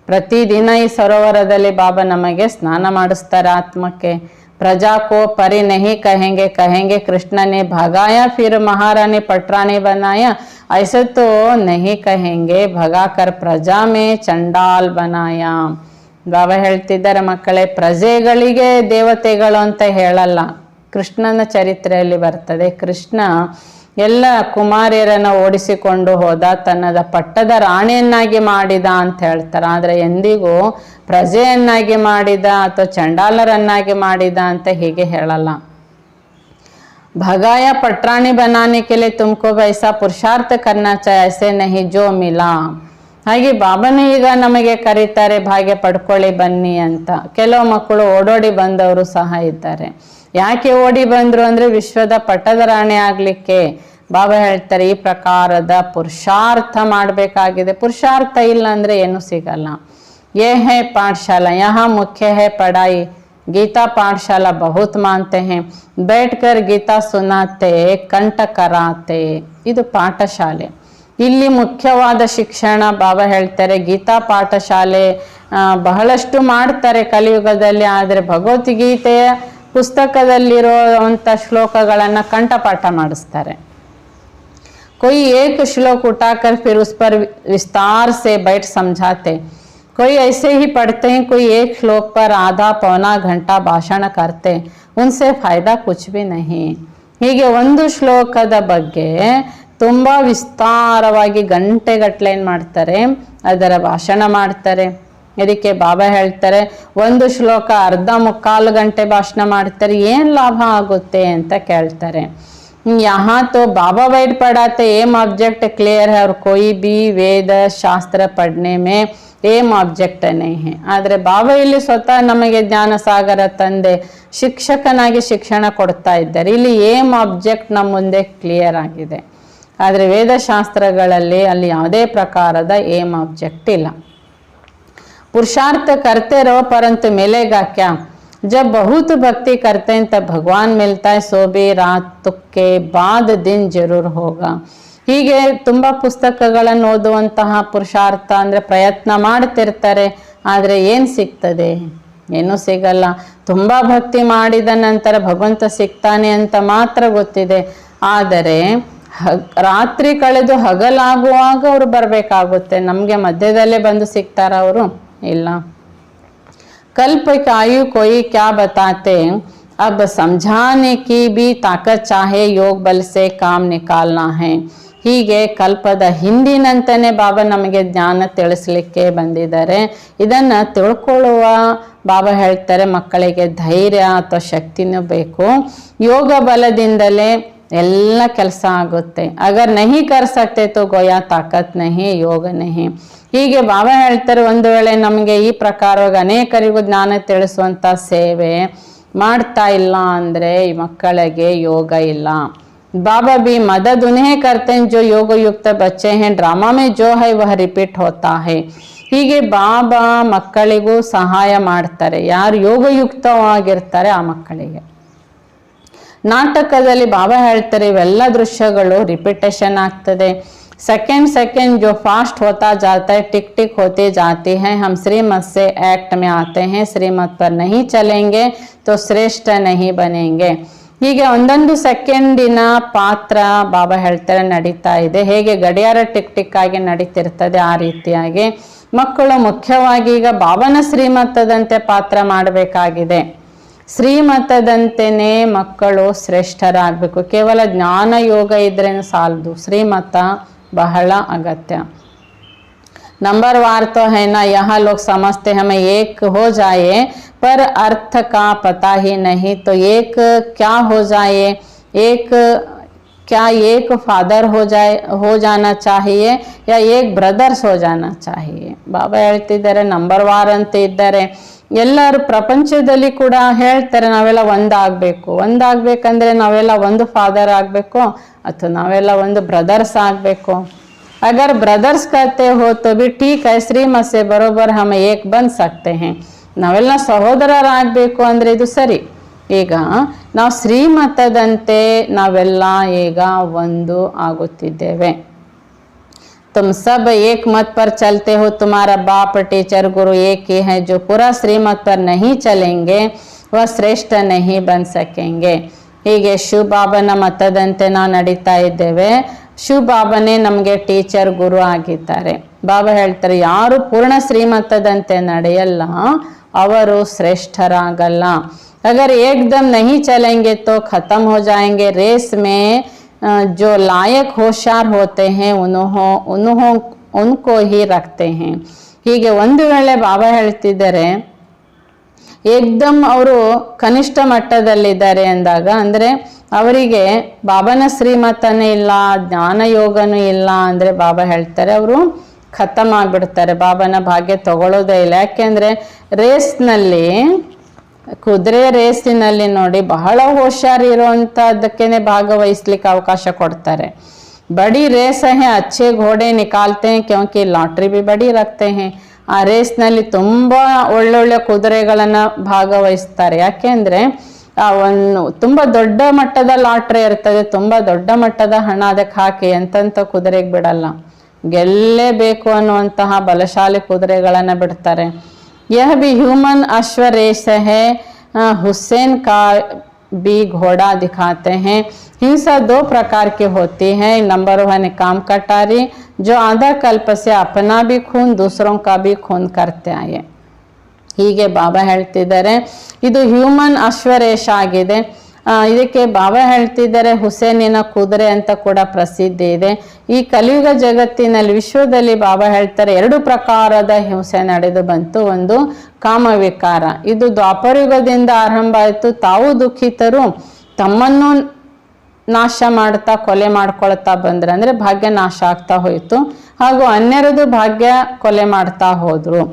ಪ್ರತಿದಿನ ಈ ಸರೋವರದಲ್ಲಿ ಬಾಬಾ ನಮಗೆ ಸ್ನಾನ ಮಾಡಿಸ್ತಾರೆ ಆತ್ಮಕ್ಕೆ. प्रजा को परी नहीं कहेंगे, कहेंगे कृष्ण ने भगाया फिर महारानी पटरानी बनाया, ऐसे तो नहीं कहेंगे भगाकर प्रजा में चंडाल बनाया. ಬಾಬಾ ಹೇಳ್ತಿದ್ದಾರೆ ಮಕ್ಕಳೇ ಪ್ರಜೆಗಳಿಗೆ ದೇವತೆಗಳು ಅಂತ ಹೇಳಲ್ಲ. ಕೃಷ್ಣನ ಚರಿತ್ರೆಯಲ್ಲಿ ಬರ್ತದೆ, ಕೃಷ್ಣ ಎಲ್ಲ ಕುಮಾರಿಯರನ್ನು ಓಡಿಸಿಕೊಂಡು ಹೋದ, ತನ್ನದ ಪಟ್ಟದ ರಾಣಿಯನ್ನಾಗಿ ಮಾಡಿದ ಅಂತ ಹೇಳ್ತಾರೆ. ಆದರೆ ಎಂದಿಗೂ ಪ್ರಜೆಯನ್ನಾಗಿ ಮಾಡಿದ ಅಥವಾ ಚಂಡಾಲರನ್ನಾಗಿ ಮಾಡಿದ ಅಂತ ಹೀಗೆ ಹೇಳಲ್ಲ. ಭಗಾಯ ಪಟ್ರಾಣಿ ಬನಾನೆ के लिए तुमको वैसा पुरुषार्थ करना चाहिए, ऐसे नहीं जो मिला. ಹಾಗೆ ಬಾಬಾನು ಈಗ ನಮಗೆ ಕರೀತಾರೆ ಭಾಗ್ಯ ಪಡ್ಕೊಳ್ಳಿ ಬನ್ನಿ ಅಂತ. ಕೆಲವು ಮಕ್ಕಳು ಓಡೋಡಿ ಬಂದವರು ಸಹ ಇದ್ದಾರೆ. ಯಾಕೆ ಓಡಿ ಬಂದ್ರು ಅಂದ್ರೆ ವಿಶ್ವದ ಪಟ್ಟದ ರಾಣಿ ಆಗ್ಲಿಕ್ಕೆ. ಬಾಬಾ ಹೇಳ್ತಾರೆ ಈ ಪ್ರಕಾರದ ಪುರುಷಾರ್ಥ ಮಾಡಬೇಕಾಗಿದೆ. ಪುರುಷಾರ್ಥ ಇಲ್ಲ ಅಂದ್ರೆ ಏನು ಸಿಗಲ್ಲ. ये है पाठशाला, यहाँ मुख्य है पढ़ाई. गीता पाठशाला बहुत मानते हैं, बैठकर गीता सुनाते कंठ कराते. ಇದು ಪಾಠಶಾಲೆ. ಇಲ್ಲಿ ಮುಖ್ಯವಾದ ಶಿಕ್ಷಣ ಬಾಬಾ ಹೇಳ್ತಾರೆ. ಗೀತಾ ಪಾಠಶಾಲೆ ಬಹಳಷ್ಟು ಮಾಡ್ತಾರೆ ಕಲಿಯುಗದಲ್ಲಿ. ಆದರೆ ಭಗವದ್ಗೀತೆಯ ಪುಸ್ತಕದಲ್ಲಿರುವಂಥ ಶ್ಲೋಕಗಳನ್ನು ಕಂಠಪಾಠ ಮಾಡಿಸ್ತಾರೆ. कोई एक श्लोक उठाकर फिर उस पर विस्तार से बैठ समझाते. कोई ऐसे ही पढ़ते हैं, कोई एक श्लोक पर आधा पौना घंटा भाषण करते, उनसे फायदा कुछ भी नहीं. ಹೀಗೆ ಒಂದು ಶ್ಲೋಕದ ಬಗ್ಗೆ ತುಂಬ ವಿಸ್ತಾರವಾಗಿ ಗಂಟೆಗಟ್ಟಲೆ ಏನು ಮಾಡ್ತಾರೆ, ಅದರ ಭಾಷಣ ಮಾಡ್ತಾರೆ. ಇದಕ್ಕೆ ಬಾಬಾ ಹೇಳ್ತಾರೆ, ಒಂದು ಶ್ಲೋಕ ಅರ್ಧ ಮುಕ್ಕಾಲು ಗಂಟೆ ಭಾಷಣ ಮಾಡ್ತಾರೆ, ಏನ್ ಲಾಭ ಆಗುತ್ತೆ ಅಂತ ಕೇಳ್ತಾರೆ. यहाँ तो बाबा बैठ पढ़ाते, एम ऑब्जेक्ट क्लियर है और कोई भी वेद शास्त्र पढ़ने में एम ऑब्जेक्ट नहीं है. ಆದರೆ ಬಾಬಾ ಇಲ್ಲಿ ಸ್ವತಃ ನಮಗೆ ಜ್ಞಾನ ಸಾಗರ ತಂದೆ ಶಿಕ್ಷಕನಾಗಿ ಶಿಕ್ಷಣ ಕೊಡ್ತಾ ಇದ್ದಾರೆ. ಇಲ್ಲಿ ಏಮ್ ಆಬ್ಜೆಕ್ಟ್ ನಮ್ಮ ಮುಂದೆ ಕ್ಲಿಯರ್ ಆಗಿದೆ. ಆದರೆ ವೇದಶಾಸ್ತ್ರಗಳಲ್ಲಿ ಅಲ್ಲಿ ಯಾವುದೇ ಪ್ರಕಾರದ ಏಮ್ ಆಬ್ಜೆಕ್ಟ್ ಇಲ್ಲ. पुरुषार्थ करते रहो परंतु मिलेगा क्या? जब बहुत भक्ति करते हैं तब भगवान मिलता है, सो भी रात के बाद दिन जरूर होगा. ಹೀಗೆ ತುಂಬ ಪುಸ್ತಕಗಳನ್ನು ಓದುವಂತಹ ಪುರುಷಾರ್ಥ ಅಂದರೆ ಪ್ರಯತ್ನ ಮಾಡ್ತಿರ್ತಾರೆ, ಆದರೆ ಏನು ಸಿಗ್ತದೆ? ಏನೂ ಸಿಗಲ್ಲ. ತುಂಬ ಭಕ್ತಿ ಮಾಡಿದ ನಂತರ ಭಗವಂತ ಸಿಗ್ತಾನೆ ಅಂತ ಮಾತ್ರ ಗೊತ್ತಿದೆ. ಆದರೆ ರಾತ್ರಿ ಕಳೆದು ಹಗಲಾಗುವಾಗ ಅವರು ಬರಬೇಕಾಗುತ್ತೆ. ನಮಗೆ ಮಧ್ಯದಲ್ಲೇ ಬಂದು ಸಿಗ್ತಾರ ಅವರು? ಇಲ್ಲ. कल्प की आयु कोई क्या बताते, अब समझाने की भी ताकत चाहे, योग बल से काम निकालना है. ಹೀಗೆ ಕಲ್ಪದ ಹಿಂದಿನಂತನೇ ಬಾಬಾ ನಮಗೆ ಜ್ಞಾನ ತಿಳಿಸ್ಲಿಕ್ಕೆ ಬಂದಿದ್ದಾರೆ. ಇದನ್ನ ತಿಳ್ಕೊಳ್ಳುವ ಬಾಬಾ ಹೇಳ್ತಾರೆ, ಮಕ್ಕಳಿಗೆ ಧೈರ್ಯ ಅಥವಾ ಶಕ್ತಿನೂ ಬೇಕು. ಯೋಗ ಬಲದಿಂದಲೇ ಎಲ್ಲ ಕೆಲಸ ಆಗುತ್ತೆ. ಅಗರ್ ನಹಿ ಕರ್ ಸಕ್ತೆ ತೋ ಗೋಯಾ ತಾಕತ್ ನಹಿ, ಯೋಗ ನಹಿ. ಹೀಗೆ ಬಾಬಾ ಹೇಳ್ತಾರೆ, ಒಂದು ವೇಳೆ ನಮಗೆ ಈ ಪ್ರಕಾರವಾಗಿ ಅನೇಕರಿಗೂ ಜ್ಞಾನ ತಿಳಿಸುವಂಥ ಸೇವೆ ಮಾಡ್ತಾ ಇಲ್ಲ ಅಂದರೆ ಈ ಮಕ್ಕಳಿಗೆ ಯೋಗ ಇಲ್ಲ. बाबा भी मदद उन्हें करते हैं जो योग युक्त बच्चे हैं, ड्रामा में जो है वह रिपीट होता है. ಹೀಗೆ ಬಾಬಾ ಮಕ್ಕಳಿಗೂ ಸಹಾಯ ಮಾಡ್ತಾರೆ, ಯಾರು ಯೋಗಯುಕ್ತವಾಗಿರ್ತಾರೆ ಆ ಮಕ್ಕಳಿಗೆ. ನಾಟಕದಲ್ಲಿ ಬಾಬಾ ಹೇಳ್ತಾರೆ, ಇವೆಲ್ಲ ದೃಶ್ಯಗಳು ರಿಪಿಟೇಷನ್ ಆಗ್ತದೆ. सेकेंड सेकेंड जो फास्ट होता जाता है, टिक टिक होती जाती है. हम श्रीमत से एक्ट में आते हैं, श्रीमत पर नहीं चलेंगे तो श्रेष्ठ नहीं बनेंगे. ಹೀಗೆ ಒಂದೊಂದು ಸೆಕೆಂಡಿನ ಪಾತ್ರ ಬಾಬಾ ಹೇಳ್ತಾರೆ ನಡೀತಾ ಇದೆ. ಹೇಗೆ ಗಡಿಯಾರ ಟಿಕ್ ಟಿಕ್ ಆಗಿ ನಡೀತಿರ್ತದೆ ಆ ರೀತಿಯಾಗಿ ಮಕ್ಕಳು ಮುಖ್ಯವಾಗಿ ಈಗ ಬಾಬಾನ ಶ್ರೀಮತದಂತೆ ಪಾತ್ರ ಮಾಡಬೇಕಾಗಿದೆ. ಶ್ರೀಮತದಂತೆಯೇ ಮಕ್ಕಳು ಶ್ರೇಷ್ಠರಾಗಬೇಕು. ಕೇವಲ ಜ್ಞಾನ ಯೋಗ ಇದ್ರೇನು ಸಾಲದು, ಶ್ರೀಮತ ಬಹಳ ಅಗತ್ಯ. नंबर वार तो है ना, यहाँ लोग समझते हमें एक हो जाए पर अर्थ का पता ही नहीं, तो एक क्या हो जाए, एक क्या एक फादर हो जाना चाहिए या एक ब्रदर्स हो जाना चाहिए. ಬಾಬಾ ಹೇಳ್ತಿದ್ದಾರೆ, ನಂಬರ್ ವಾರ್ ಅಂತ ಇದ್ದಾರೆ. ಎಲ್ಲರೂ ಪ್ರಪಂಚದಲ್ಲಿ ಕೂಡ ಹೇಳ್ತಾರೆ ನಾವೆಲ್ಲ ಒಂದಾಗಬೇಕಂದ್ರೆ ನಾವೆಲ್ಲ ಒಂದು ಫಾದರ್ ಆಗಬೇಕು ಅಥವಾ ನಾವೆಲ್ಲ ಒಂದು ಬ್ರದರ್ಸ್ ಆಗಬೇಕು. अगर ब्रदर्स कहते हो तो भी ठीक है, श्रीमत से बरोबर हम एक बन सकते हैं. ನಾವೆಲ್ಲ ಸಹೋದರರಾಗಬೇಕು ಅಂದರೆ ಇದು ಸರಿ. ಈಗ ನಾವು ಶ್ರೀಮತದಂತೆ ನಾವೆಲ್ಲ ಈಗ ಒಂದು ಆಗುತ್ತಿದ್ದೇವೆ. तुम सब एक मत पर चलते हो, तुम्हारा बाप टीचर गुरु एक ही है. जो पूरा श्रीमत पर नहीं चलेंगे वह श्रेष्ठ नहीं बन सकेंगे. ಹೀಗೆ ಶಿವ ಬಾಬನ ಮತದಂತೆ ನಾವು ನಡೀತಾ ಇದ್ದೇವೆ. ಶಿವ ಬಾಬನೇ ನಮಗೆ ಟೀಚರ್ ಗುರು ಆಗಿದ್ದಾರೆ. ಬಾಬಾ ಹೇಳ್ತಾರೆ, ಯಾರು ಪೂರ್ಣ ಶ್ರೀಮತದಂತೆ ನಡೆಯಲ್ಲ ಅವರು ಶ್ರೇಷ್ಠರಾಗಲ್ಲ. अगर एकदम नहीं चलेंगे तो खत्म हो जाएंगे. रेस में जो लायक होशियार होते हैं उनको ही रखते हैं. ಹೀಗೆ ಒಂದು ವೇಳೆ ಬಾಬಾ ಹೇಳ್ತಿದ್ದಾರೆ ಏಕ್ದಮ್ ಅವರು ಕನಿಷ್ಠ ಮಟ್ಟದಲ್ಲಿದ್ದಾರೆ ಅಂದಾಗ, ಅಂದರೆ ಅವರಿಗೆ ಬಾಬಾನ ಶ್ರೀಮತನೇ ಇಲ್ಲ, ಜ್ಞಾನ ಯೋಗನೂ ಇಲ್ಲ ಅಂದರೆ ಬಾಬಾ ಹೇಳ್ತಾರೆ ಅವರು ಖತಮ್ ಆಗಿಬಿಡ್ತಾರೆ, ಬಾಬಾನ ಭಾಗ್ಯ ತಗೊಳ್ಳೋದೇ ಇಲ್ಲ. ಯಾಕೆಂದರೆ ರೇಸ್ನಲ್ಲಿ, ಕುದುರೆ ರೇಸಿನಲ್ಲಿ ನೋಡಿ ಬಹಳ ಹುಷಾರು ಇರೋವಂಥದ್ದಕ್ಕೇನೆ ಭಾಗವಹಿಸ್ಲಿಕ್ಕೆ ಅವಕಾಶ ಕೊಡ್ತಾರೆ. ಬಡಿ ರೇಸ್ ಹೇ, ಅಚ್ಚೆ ಘೋಡೆ ನಿಕಾಲ್ತೆ ಹೇ ಕ್ಯೋಂಕಿ ಲಾಟ್ರಿ ಬಿ ಬಡಿ ರಕ್ತೆ ಹೇ. ಆ ರೇಸ್ನಲ್ಲಿ ತುಂಬ ಒಳ್ಳೊಳ್ಳೆ ಕುದುರೆಗಳನ್ನು ಭಾಗವಹಿಸ್ತಾರೆ. ಯಾಕೆಂದರೆ ಒಂದು ತುಂಬ ದೊಡ್ಡ ಮಟ್ಟದ ಲಾಟ್ರಿ ಇರ್ತದೆ, ತುಂಬ ದೊಡ್ಡ ಮಟ್ಟದ ಹಣ ಅದಕ್ಕೆ ಹಾಕಿ ಎಂತೆಂಥ ಕುದುರೆಗೆ ಬಿಡಲ್ಲ, ಗೆಲ್ಲೇಬೇಕು ಅನ್ನುವಂತಹ ಬಲಶಾಲಿ ಕುದುರೆಗಳನ್ನು ಬಿಡ್ತಾರೆ. यह भी ह्यूमन अश्व रेस है, हुसैन का भी घोड़ा दिखाते हैं. हिंसा दो प्रकार की होती है. नंबर 1 काम कटारी, जो आधा कल्प से अपना भी खून दूसरों का भी खून करते आए. ಹೀಗೆ ಬಾಬಾ ಹೇಳ್ತಿದ್ದಾರೆ, ಇದು ಹ್ಯೂಮನ್ ಅಶ್ವರೇಷ ಆಗಿದೆ. ಇದಕ್ಕೆ ಬಾಬಾ ಹೇಳ್ತಿದ್ದಾರೆ ಹುಸೇನಿನ ಕುದುರೆ ಅಂತ ಕೂಡ ಪ್ರಸಿದ್ಧಿ ಇದೆ. ಈ ಕಲಿಯುಗ ಜಗತ್ತಿನಲ್ಲಿ ವಿಶ್ವದಲ್ಲಿ ಬಾಬಾ ಹೇಳ್ತಾರೆ 2 ಪ್ರಕಾರದ ಹಿಂಸೆ ನಡೆದು ಬಂತು. ಒಂದು ಕಾಮವಿಕಾರ, ಇದು ದ್ವಾಪರಯುಗದಿಂದ ಆರಂಭ ಆಯಿತು. ತಾವು ದುಃಖಿತರು ತಮ್ಮನ್ನು ನಾಶ ಮಾಡ್ತಾ ಕೊಲೆ ಮಾಡ್ಕೊಳ್ತಾ ಬಂದ್ರೆ, ಅಂದ್ರೆ ಭಾಗ್ಯ ನಾಶ ಆಗ್ತಾ ಹೋಯ್ತು. ಹಾಗೂ ಅನ್ಯರದು ಭಾಗ್ಯ ಕೊಲೆ ಮಾಡ್ತಾ ಹೋದ್ರು.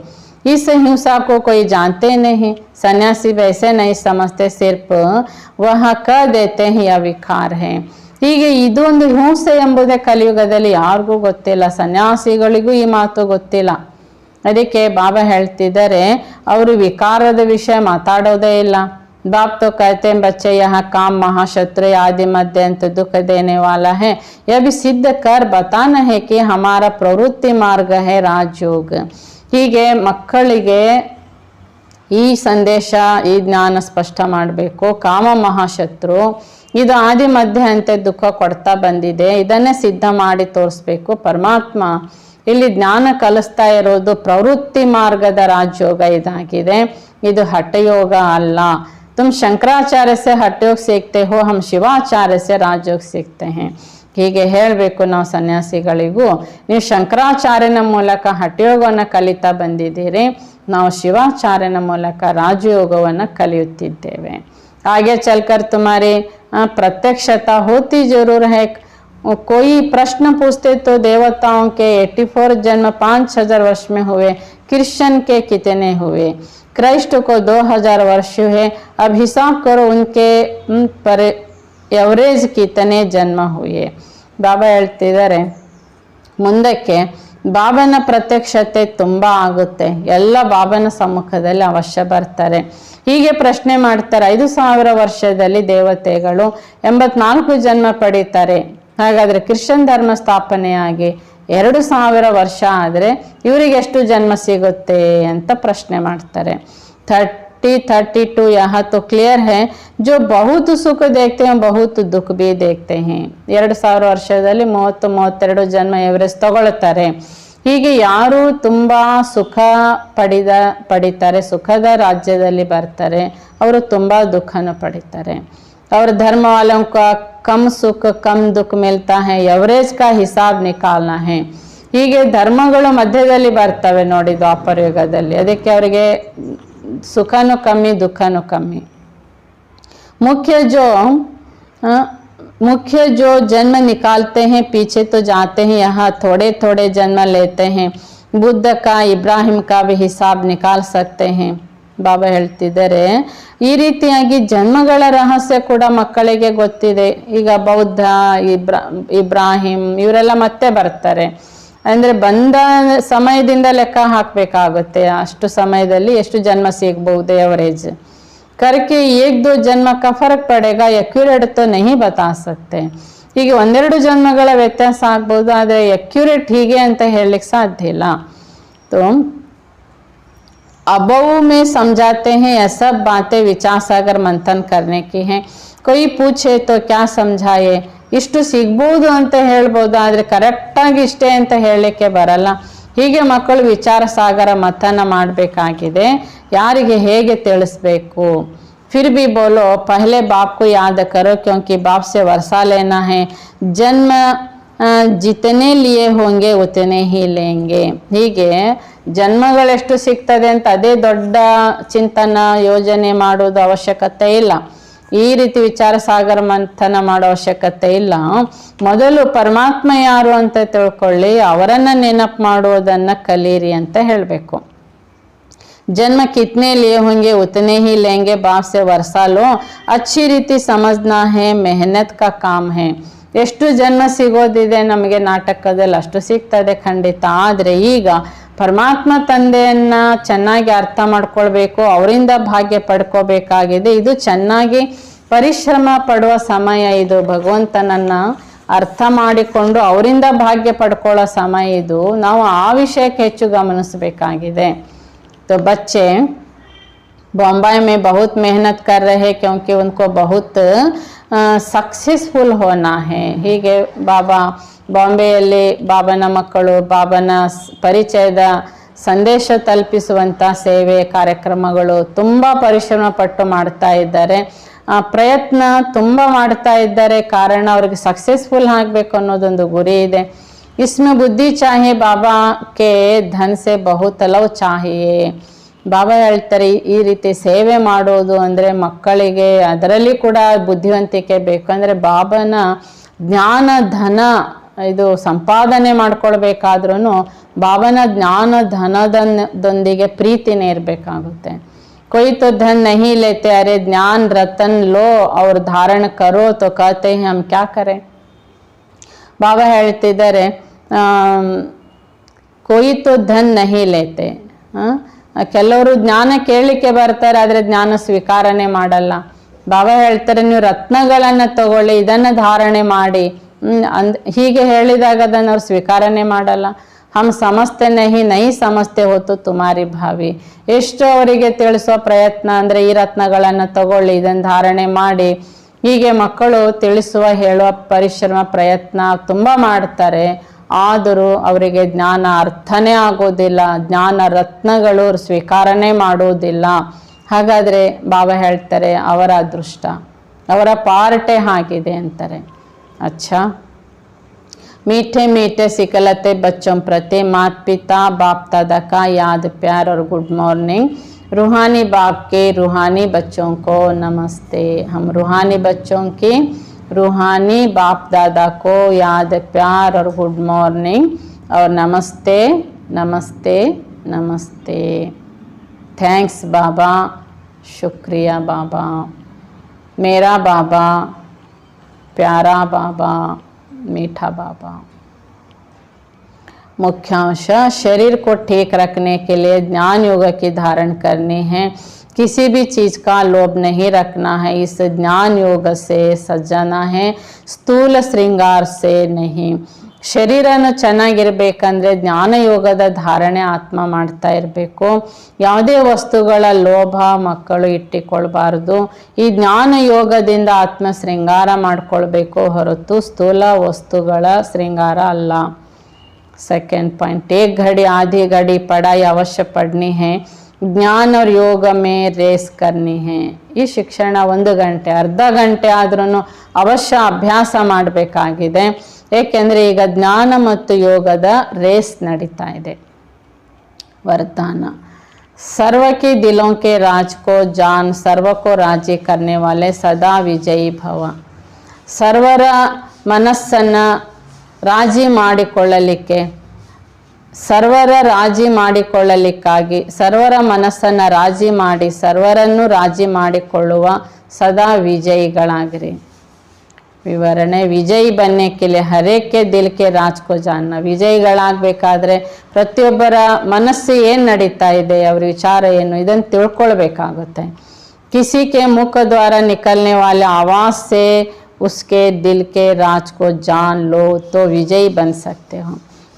इस हिंसा को कोई जानते नहीं, सन्यासी वैसे नहीं समझते, सिर्फ वह कह देते हैं यह विकार है. ಹೀಗೆ ಇದೊಂದು ಹಿಂಸೆ ಎಂಬುದೇ ಕಲಿಯುಗದಲ್ಲಿ ಯಾರಿಗೂ ಗೊತ್ತಿಲ್ಲ, ಸನ್ಯಾಸಿಗಳಿಗೂ ಈ ಮಾತು ಗೊತ್ತಿಲ್ಲ. ಅದಕ್ಕೆ ಬಾಬಾ ಹೇಳ್ತಿದ್ದಾರೆ ಅವರು ವಿಕಾರದ ವಿಷಯ ಮಾತಾಡೋದೇ ಇಲ್ಲ. बाप तो कहते हैं बच्चे यहाँ काम महाशत्रु आदि मध्यंत दुख देने वाला है, यह भी सिद्ध कर बताना है कि हमारा प्रवृत्ति मार्ग है राजयोग. ಹೀಗೆ ಮಕ್ಕಳಿಗೆ ಈ ಸಂದೇಶ, ಈ ಜ್ಞಾನ ಸ್ಪಷ್ಟ ಮಾಡಬೇಕು. ಕಾಮ ಮಹಾಶತ್ರು, ಇದು ಆದಿ ಮಧ್ಯ ಅಂತೆ ದುಃಖ ಕೊಡ್ತಾ ಬಂದಿದೆ, ಇದನ್ನೇ ಸಿದ್ಧ ಮಾಡಿ ತೋರಿಸ್ಬೇಕು. ಪರಮಾತ್ಮ ಇಲ್ಲಿ ಜ್ಞಾನ ಕಲಿಸ್ತಾ ಇರೋದು ಪ್ರವೃತ್ತಿ ಮಾರ್ಗದ ರಾಜಯೋಗ ಇದಾಗಿದೆ, ಇದು ಹಠಯೋಗ ಅಲ್ಲ. तुम शंकराचार्य से हठयोग सीखते हो, हम शिवाचार्य से राजयोग सीखते हैं. ಹೀಗೆ ಹೇಳಬೇಕು ನಾವು ಸನ್ಯಾಸಿಗಳಿಗೂ, ನೀವು ಶಂಕರಾಚಾರ್ಯನ ಮೂಲಕ ಹಠಯೋಗವನ್ನು ಕಲಿತಾ ಬಂದಿದ್ದೀರಿ, ನಾವು ಶಿವಾಚಾರ್ಯನ ಮೂಲಕ ರಾಜಯೋಗವನ್ನು ಕಲಿಯುತ್ತಿದ್ದೇವೆ. आगे चलकर तुम्हारी प्रत्यक्षता होती जरूर है. कोई प्रश्न पूछते तो देवताओं के 84 जन्म 5000 वर्ष में हुए, कृष्ण के कितने हुए, क्राइस्ट को 2000 वर्ष है, अब हिसाब करो उनके पर एवरेज कितने जन्म हुए. ಬಾಬಾ ಹೇಳ್ತಿದ್ದಾರೆ ಮುಂದಕ್ಕೆ ಬಾಬನ ಪ್ರತ್ಯಕ್ಷತೆ ತುಂಬ ಆಗುತ್ತೆ, ಎಲ್ಲ ಬಾಬನ ಸಮ್ಮುಖದಲ್ಲಿ ಅವಶ್ಯ ಬರ್ತಾರೆ. ಹೀಗೆ ಪ್ರಶ್ನೆ ಮಾಡ್ತಾರೆ, 5000 ವರ್ಷದಲ್ಲಿ ದೇವತೆಗಳು 84 ಜನ್ಮ ಪಡೀತಾರೆ, ಹಾಗಾದ್ರೆ ಕ್ರಿಶ್ಚಿಯನ್ ಧರ್ಮ ಸ್ಥಾಪನೆಯಾಗಿ 2000 ವರ್ಷ ಆದರೆ ಇವರಿಗೆ ಎಷ್ಟು ಜನ್ಮ ಸಿಗುತ್ತೆ ಅಂತ ಪ್ರಶ್ನೆ ಮಾಡ್ತಾರೆ. 32 यहाँ तो क्लियर है, जो बहुत सुख देखते हैं बहुत दुख भी देखते हैं. 2000 ವರ್ಷದಲ್ಲಿ 30-32 ಜನ್ಮ ಎವರೇಜ್ ತಗೊಳ್ತಾರೆ. ಹೀಗೆ ಯಾರು ತುಂಬಾ ಸುಖ ಪಡಿತಾರೆ, ಸುಖದ ರಾಜ್ಯದಲ್ಲಿ ಬರ್ತಾರೆ, ಅವರು ತುಂಬಾ ದುಃಖನ ಪಡಿತಾರೆ. और धर्म वालों का कम सुख कम दुख मिलता है, एवरेज का हिसाब निकालना है. ಹೀಗೆ ಧರ್ಮಗಳು ಮಧ್ಯದಲ್ಲಿ ಬರ್ತವೆ ನೋಡಿ ದ್ವಾಪರ ಯುಗದಲ್ಲಿ, ಅದಕ್ಕೆ ಅವರಿಗೆ सुखनु कमी दुखनु कमी. मुख्य जो जन्म निकालते हैं पीछे तो जाते हैं, यहाँ थोड़े थोड़े जन्म लेते हैं. बुद्ध का इब्राहिम का भी हिसाब निकाल सकते हैं. ಬಾಬಾ ಹೇಳ್ತಿದ್ದಾರೆ ಈ ರೀತಿಯಾಗಿ ಜನ್ಮಗಳ ರಹಸ್ಯ ಕೂಡ ಮಕ್ಕಳಿಗೆ ಗೊತ್ತಿದೆ. ಈಗ ಬೌದ್ಧ, ಇಬ್ರಾಹಿಂ ಇವರೆಲ್ಲ ಮತ್ತೆ ಬರ್ತಾರೆ, ಅಂದರೆ ಬಂದ ಸಮಯದಿಂದ ಲೆಕ್ಕ ಹಾಕಬೇಕಾಗುತ್ತೆ, ಅಷ್ಟು ಸಮಯದಲ್ಲಿ ಎಷ್ಟು ಜನ್ಮ ಸಿಗಬಹುದು ಎವರೇಜ್ करके 1-2 ಜನ್ಮ का फर्क पड़ेगा, एक्यूरेट तो नहीं बता सकते. ಹೀಗೆ 1-2 ಜನ್ಮಗಳ ವ್ಯತ್ಯಾಸ ಆಗ್ಬೋದು, ಆದರೆ एक्यूरेट ಹೀಗೆ ಅಂತ ಹೇಳಲಿಕ್ಕೆ ಸಾಧ್ಯ ಇಲ್ಲ. तो अबऊ में समझाते हैं, यह सब बातें विचार सागर मंथन करने की हैं. कोई पूछे तो क्या समझाए, ಇಷ್ಟು ಸಿಗ್ಬೋದು ಅಂತ ಹೇಳ್ಬೋದು, ಆದರೆ ಕರೆಕ್ಟಾಗಿ ಇಷ್ಟೇ ಅಂತ ಹೇಳಲಿಕ್ಕೆ ಬರಲ್ಲ. ಹೀಗೆ ಮಕ್ಕಳು ವಿಚಾರ ಸಾಗರ ಮಥನ ಮಾಡಬೇಕಾಗಿದೆ, ಯಾರಿಗೆ ಹೇಗೆ ತಿಳಿಸ್ಬೇಕು. फिर भी बोलो पहले बाप को याद करो, क्योंकि बाप से वर्षा लेना है, जन्म जितने लिए होंगे उतने ही लेंगे. ಹೀಗೆ ಜನ್ಮಗಳೆಷ್ಟು ಸಿಗ್ತದೆ ಅಂತ ಅದೇ ದೊಡ್ಡ ಚಿಂತನ ಯೋಜನೆ ಮಾಡೋದು ಅವಶ್ಯಕತೆ ಇಲ್ಲ. ಈ ರೀತಿ ವಿಚಾರ ಸಾಗರ ಮಂಥನ ಮಾಡೋ ಅವಶ್ಯಕತೆ ಇಲ್ಲ. ಮೊದಲು ಪರಮಾತ್ಮ ಯಾರು ಅಂತ ತಿಳ್ಕೊಳ್ಳಿ, ಅವರನ್ನ ನೆನಪು ಮಾಡುವುದನ್ನ ಕಲೀರಿ ಅಂತ ಹೇಳಬೇಕು. जन्म कितने लिए होंगे उतने ही लेंगे, बाप से वर्षा लो, अच्छी रीति समझना है, मेहनत का काम है. ಎಷ್ಟು ಜನ್ಮ ಸಿಗೋದಿದೆ ನಮಗೆ ನಾಟಕದಲ್ಲಿ ಅಷ್ಟು ಸಿಗ್ತದೆ ಖಂಡಿತ, ಆದರೆ ಈಗ ಪರಮಾತ್ಮ ತಂದೆಯನ್ನ ಚೆನ್ನಾಗಿ ಅರ್ಥ ಮಾಡ್ಕೊಳ್ಬೇಕು, ಅವರಿಂದ ಭಾಗ್ಯ ಪಡ್ಕೋಬೇಕಾಗಿದೆ. ಇದು ಚೆನ್ನಾಗಿ ಪರಿಶ್ರಮ ಪಡುವ ಸಮಯ, ಇದು ಭಗವಂತನನ್ನ ಅರ್ಥ ಮಾಡಿಕೊಂಡು ಅವರಿಂದ ಭಾಗ್ಯ ಪಡ್ಕೊಳ್ಳೋ ಸಮಯ ಇದು. ನಾವು ಆ ವಿಷಯಕ್ಕೆ ಹೆಚ್ಚು ಗಮನಿಸಬೇಕಾಗಿದೆ. तो बच्चे बॉम्बे में बहुत मेहनत कर रहे हैं, क्योंकि उनको बहुत सक्सेसफुल होना है. ಹೀಗೆ ಬಾಬಾ ಬಾಂಬೆಯಲ್ಲಿ ಬಾಬನ ಮಕ್ಕಳು ಬಾಬನ ಪರಿಚಯದ ಸಂದೇಶ ತಲುಪಿಸುವಂಥ ಸೇವೆ ಕಾರ್ಯಕ್ರಮಗಳು ತುಂಬ ಪರಿಶ್ರಮ ಪಟ್ಟು ಮಾಡ್ತಾ ಇದ್ದಾರೆ. ಪ್ರಯತ್ನ ತುಂಬ ಮಾಡ್ತಾ ಇದ್ದಾರೆ, ಕಾರಣ ಅವ್ರಿಗೆ ಸಕ್ಸಸ್ಫುಲ್ ಆಗಬೇಕು ಅನ್ನೋದೊಂದು ಗುರಿ ಇದೆ. इसमें बुद्धि चाहिए बाबा के धन से बहुत लव चाहिए. ಬಾಬಾ ಹೇಳ್ತಾರೆ ಈ ರೀತಿ ಸೇವೆ ಮಾಡೋದು ಅಂದರೆ ಮಕ್ಕಳಿಗೆ ಅದರಲ್ಲಿ ಕೂಡ ಬುದ್ಧಿವಂತಿಕೆ ಬೇಕು. ಅಂದರೆ ಬಾಬನ ಜ್ಞಾನ ಧನ ಇದು ಸಂಪಾದನೆ ಮಾಡ್ಕೊಳ್ಬೇಕಾದ್ರೂ ಬಾಬನ ಜ್ಞಾನ ಧನದೊಂದಿಗೆ ಪ್ರೀತಿನೇ ಇರಬೇಕಾಗುತ್ತೆ. कोई तो धन नहीं लेते, अरे ज्ञान रतन लो और धारण करो तो कहते हैं हम क्या करें. ಬಾಬಾ ಹೇಳ್ತಿದ್ದಾರೆ कोई तो धन नहीं लेते. ಕೆಲವರು ಜ್ಞಾನ ಕೇಳಲಿಕ್ಕೆ ಬರ್ತಾರೆ, ಆದರೆ ಜ್ಞಾನ ಸ್ವೀಕಾರನೆ ಮಾಡಲ್ಲ. ಬಾಬಾ ಹೇಳ್ತಾರೆ ನೀವು ರತ್ನಗಳನ್ನು ತಗೊಳ್ಳಿ, ಇದನ್ನು ಧಾರಣೆ ಮಾಡಿ ಹೀಗೆ ಹೇಳಿದಾಗ ಅದನ್ನು ಅವ್ರು ಸ್ವೀಕಾರನೆ ಮಾಡಲ್ಲ. ಹಮ್ ಸಮಸ್ತೆ ನಹಿ ಸಮಸ್ತೆ ಹೊತ್ತು ತುಮಾರಿ ಭಾವಿ. ಎಷ್ಟು ಅವರಿಗೆ ತಿಳಿಸೋ ಪ್ರಯತ್ನ ಅಂದರೆ ಈ ರತ್ನಗಳನ್ನು ತಗೊಳ್ಳಿ, ಇದನ್ನು ಧಾರಣೆ ಮಾಡಿ, ಹೀಗೆ ಮಕ್ಕಳು ತಿಳಿಸುವ ಹೇಳುವ ಪರಿಶ್ರಮ ಪ್ರಯತ್ನ ತುಂಬ ಮಾಡ್ತಾರೆ. ಆದರೂ ಅವರಿಗೆ ಜ್ಞಾನ ಅರ್ಥನೇ ಆಗೋದಿಲ್ಲ, ಜ್ಞಾನ ರತ್ನಗಳು ಸ್ವೀಕಾರನೆ ಮಾಡೋದಿಲ್ಲ. ಹಾಗಾದರೆ ಬಾಬಾ ಹೇಳ್ತಾರೆ ಅವರ ಅದೃಷ್ಟ, ಅವರ ಪಾರ್ಟೇ ಆಗಿದೆ ಅಂತಾರೆ. ಅಚ್ಚಾ, मीठे मीठे सिकलते बच्चों प्रति माता पिता बाप दादा का याद प्यार और गुड मॉर्निंग. रूहानी बाप के रूहानी बच्चों को नमस्ते. हम रूहानी बच्चों की रूहानी बाप दादा को याद प्यार और गुड मॉर्निंग और नमस्ते नमस्ते नमस्ते. थैंक्स बाबा, शुक्रिया बाबा, मेरा बाबा, प्यारा बाबा, मीठा बाबा. मुख्यांश, शरीर को ठीक रखने के लिए ज्ञान योग की धारण करनी है. किसी भी चीज़ का लोभ नहीं रखना है. इस ज्ञान योग से सजाना है, स्थूल श्रृंगार से नहीं. ಶರೀರನ ಚೆನ್ನಾಗಿರ್ಬೇಕಂದ್ರೆ ಜ್ಞಾನ ಯೋಗದ ಧಾರಣೆ ಆತ್ಮ ಮಾಡ್ತಾ ಇರಬೇಕು. ಯಾವುದೇ ವಸ್ತುಗಳ ಲೋಭ ಮಕ್ಕಳು ಇಟ್ಟಿಕೊಳ್ಬಾರ್ದು. ಈ ಜ್ಞಾನ ಯೋಗದಿಂದ ಆತ್ಮ ಶೃಂಗಾರ ಮಾಡ್ಕೊಳ್ಬೇಕು ಹೊರತು ಸ್ಥೂಲ ವಸ್ತುಗಳ ಶೃಂಗಾರ ಅಲ್ಲ. सेकंड पॉइंट, एक घड़ी आधी घड़ी पढ़ाई अवश्य पढ़नी है. ज्ञान और योग में रेस करनी है. ಈ ಶಿಕ್ಷಣ 1 ಗಂಟೆ ಅರ್ಧ ಗಂಟೆ ಆದ್ರೂ ಅವಶ್ಯ ಅಭ್ಯಾಸ ಮಾಡಬೇಕಾಗಿದೆ. ಏಕೆಂದರೆ ಈಗ ಜ್ಞಾನ ಮತ್ತು ಯೋಗದ ರೇಸ್ ನಡೀತಾ ಇದೆ. वरदान, सर्व के दिलों के राज को जान, सर्व को राजी करने वाले सदा विजयी भव. ಸರ್ವರ ಮನಸ್ಸನ್ನು ರಾಜಿ ಮಾಡಿಕೊಳ್ಳಲಿಕ್ಕೆ, ಸರ್ವರ ರಾಜಿ ಮಾಡಿಕೊಳ್ಳಲಿಕ್ಕಾಗಿ, ಸರ್ವರ ಮನಸ್ಸನ್ನು ರಾಜಿ ಮಾಡಿ ಸರ್ವರನ್ನು ರಾಜಿ ಮಾಡಿಕೊಳ್ಳುವ ಸದಾ ವಿಜಯಿಗಳಾಗಿರಿ. ವಿವರಣೆ, ವಿಜಯಿ बनने के लिए हर एक के दिल के राज को जानना. ವಿಜಯಿಗಳಾಗಬೇಕಾದ್ರೆ ಪ್ರತಿಯೊಬ್ಬರ ಮನಸ್ಸು ಏನು ನಡೀತಾ ಇದೆ, ಅವ್ರ ವಿಚಾರ ಏನು, ಇದನ್ನು ತಿಳ್ಕೊಳ್ಬೇಕಾಗುತ್ತೆ. किसी के मुख द्वारा निकलने वाले आवाज़ से उसके दिल के राज को जान लो तो विजयी बन सकते हो.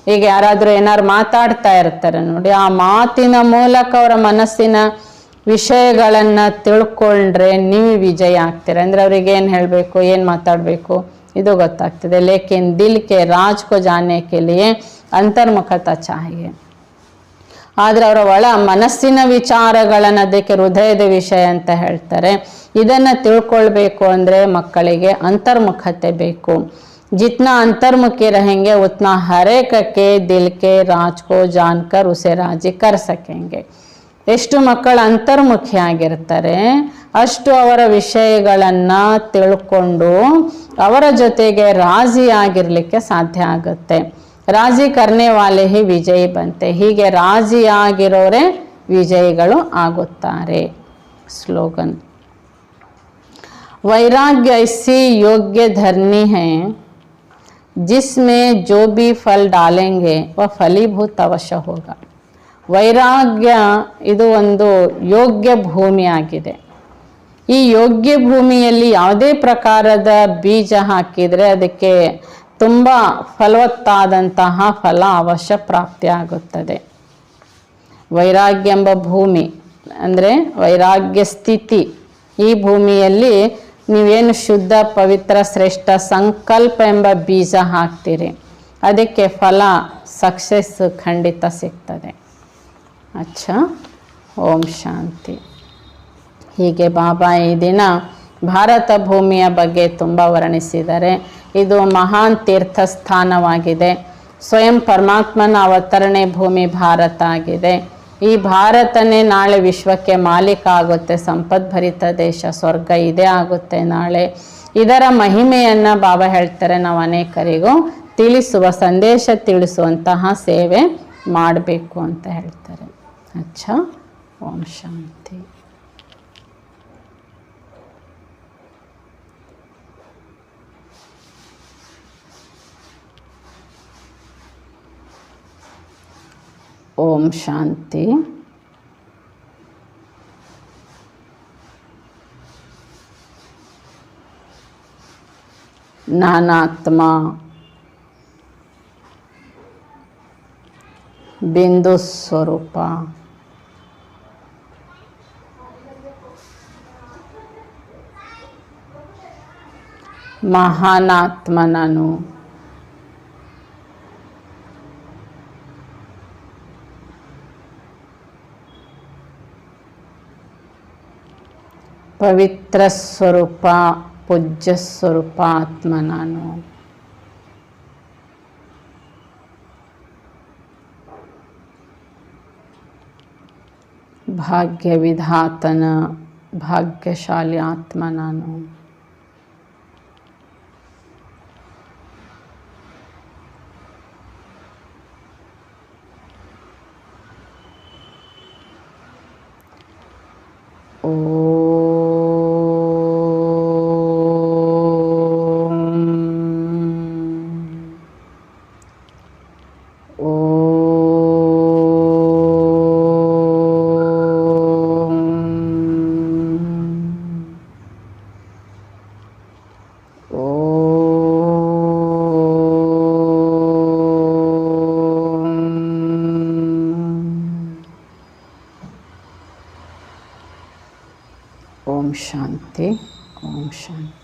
ಈಗ ಯಾರಾದರೂ ಏನಾದ್ರು ಮಾತಾಡ್ತಾ ಇರ್ತಾರೆ ನೋಡಿ, ಆ ಮಾತಿನ ಮೂಲಕ ಅವರ ಮನಸ್ಸಿನ ವಿಷಯಗಳನ್ನು ತಿಳ್ಕೊಂಡ್ರೆ ನೀವು ವಿಜಯ ಆಗ್ತೀರ. ಅಂದರೆ ಅವ್ರಿಗೆ ಏನು ಹೇಳಬೇಕು, ಏನು ಮಾತಾಡಬೇಕು ಇದು ಗೊತ್ತಾಗ್ತದೆ. ಲೇಕಿನ್ ದಿಲ್ ಕೆ ರಾಜ್ ಕೋ ಜಾನೆ ಕೆ ಲಿಯೆ ಅಂತರ್ಮುಖತಾ ಚಾಹಿಯೆ. ಆದರೆ ಅವರ ಒಳ ಮನಸ್ಸಿನ ವಿಚಾರಗಳನ್ನು, ಅದಕ್ಕೆ ಹೃದಯದ ವಿಷಯ ಅಂತ ಹೇಳ್ತಾರೆ, ಇದನ್ನು ತಿಳ್ಕೊಳ್ಬೇಕು ಅಂದರೆ ಮಕ್ಕಳಿಗೆ ಅಂತರ್ಮುಖತೆ ಬೇಕು. जितना अंतर्मुखी रहेंगे उतना हर एक के दिल के राज को जानकर उसे राजी कर सकेंगे. ಎಷ್ಟು ಮಕ್ಕಳು ಅಂತರ್ಮುಖಿಯಾಗಿರ್ತಾರೆ ಅಷ್ಟು ಅವರ ವಿಷಯಗಳನ್ನು ತಿಳ್ಕೊಂಡು ಅವರ ಜೊತೆಗೆ ರಾಜಿಯಾಗಿರಲಿಕ್ಕೆ ಸಾಧ್ಯ ಆಗುತ್ತೆ. ರಾಜಿ ಕರ್ನೆ ವಾಲೆ ಹಿ ವಿಜಯಿ ಬಂತೆ. ಹೀಗೆ ರಾಜಿಯಾಗಿರೋರೆ ವಿಜಯಿಗಳು ಆಗುತ್ತಾರೆ. ಸ್ಲೋಗನ್, वैराग्य ऐसी योग्य धरनी है जिसमें जो भी फल डालेंगे वह फलीभूत अवश्य होगा. ವೈರಾಗ್ಯ ಇದು ಒಂದು ಯೋಗ್ಯ ಭೂಮಿಯಾಗಿದೆ. ಈ ಯೋಗ್ಯ ಭೂಮಿಯಲ್ಲಿ ಯಾವುದೇ ಪ್ರಕಾರದ ಬೀಜ ಹಾಕಿದರೆ ಅದಕ್ಕೆ ತುಂಬ ಫಲವತ್ತಾದಂತಹ ಫಲ ಅವಶ್ಯ ಪ್ರಾಪ್ತಿಯಾಗುತ್ತದೆ. ವೈರಾಗ್ಯ ಎಂಬ ಭೂಮಿ ಅಂದರೆ ವೈರಾಗ್ಯ ಸ್ಥಿತಿ. ಈ ಭೂಮಿಯಲ್ಲಿ ನೀವೇನು ಶುದ್ಧ ಪವಿತ್ರ ಶ್ರೇಷ್ಠ ಸಂಕಲ್ಪ ಎಂಬ ಬೀಜ ಹಾಕ್ತೀರಿ, ಅದಕ್ಕೆ ಫಲ ಸಕ್ಸಸ್ ಖಂಡಿತ ಸಿಗ್ತದೆ. ಅಚ್ಚಾ, ಓಂ ಶಾಂತಿ. ಹೀಗೆ ಬಾಬಾ ಈ ದಿನ ಭಾರತ ಭೂಮಿಯ ಬಗ್ಗೆ ತುಂಬ ವರ್ಣಿಸಿದ್ದಾರೆ. ಇದು ಮಹಾನ್ ತೀರ್ಥ ಸ್ಥಾನವಾಗಿದೆ. ಸ್ವಯಂ ಪರಮಾತ್ಮನ ಅವತರಣೆ ಭೂಮಿ ಭಾರತ ಆಗಿದೆ. ಈ ಭಾರತನೇ ನಾಳೆ ವಿಶ್ವಕ್ಕೆ ಮಾಲೀಕ ಆಗುತ್ತೆ. ಸಂಪದ್ಭರಿತ ದೇಶ, ಸ್ವರ್ಗ ಇದೇ ಆಗುತ್ತೆ ನಾಳೆ. ಇದರ ಮಹಿಮೆಯನ್ನು ಬಾಬಾ ಹೇಳ್ತಾರೆ, ನಾವು ಅನೇಕರಿಗೂ ತಿಳಿಸುವ, ಸಂದೇಶ ತಿಳಿಸುವಂತಹ ಸೇವೆ ಮಾಡಬೇಕು ಅಂತ ಹೇಳ್ತಾರೆ. ಅಚ್ಚಾ, ಓಂ ಶಾಂತಿ. ಓಂ ಶಾಂತಿ. ನಾನಾತ್ಮ ಬಿಂದು ಸ್ವರೂಪ, ಮಹಾನಾತ್ಮ ನಾನು, ಪವಿತ್ರ ಸ್ವರೂಪ, ಪೂಜ್ಯ ಸ್ವರೂಪ ಆತ್ಮ ನಾನು. ಭಾಗ್ಯ ವಿಧಾತನ ಭಾಗ್ಯಶಾಲಿ ಆತ್ಮ ನಾನು. ಓಂ ಶಾಂತಿ. ಓಂ ಶಾಂತಿ.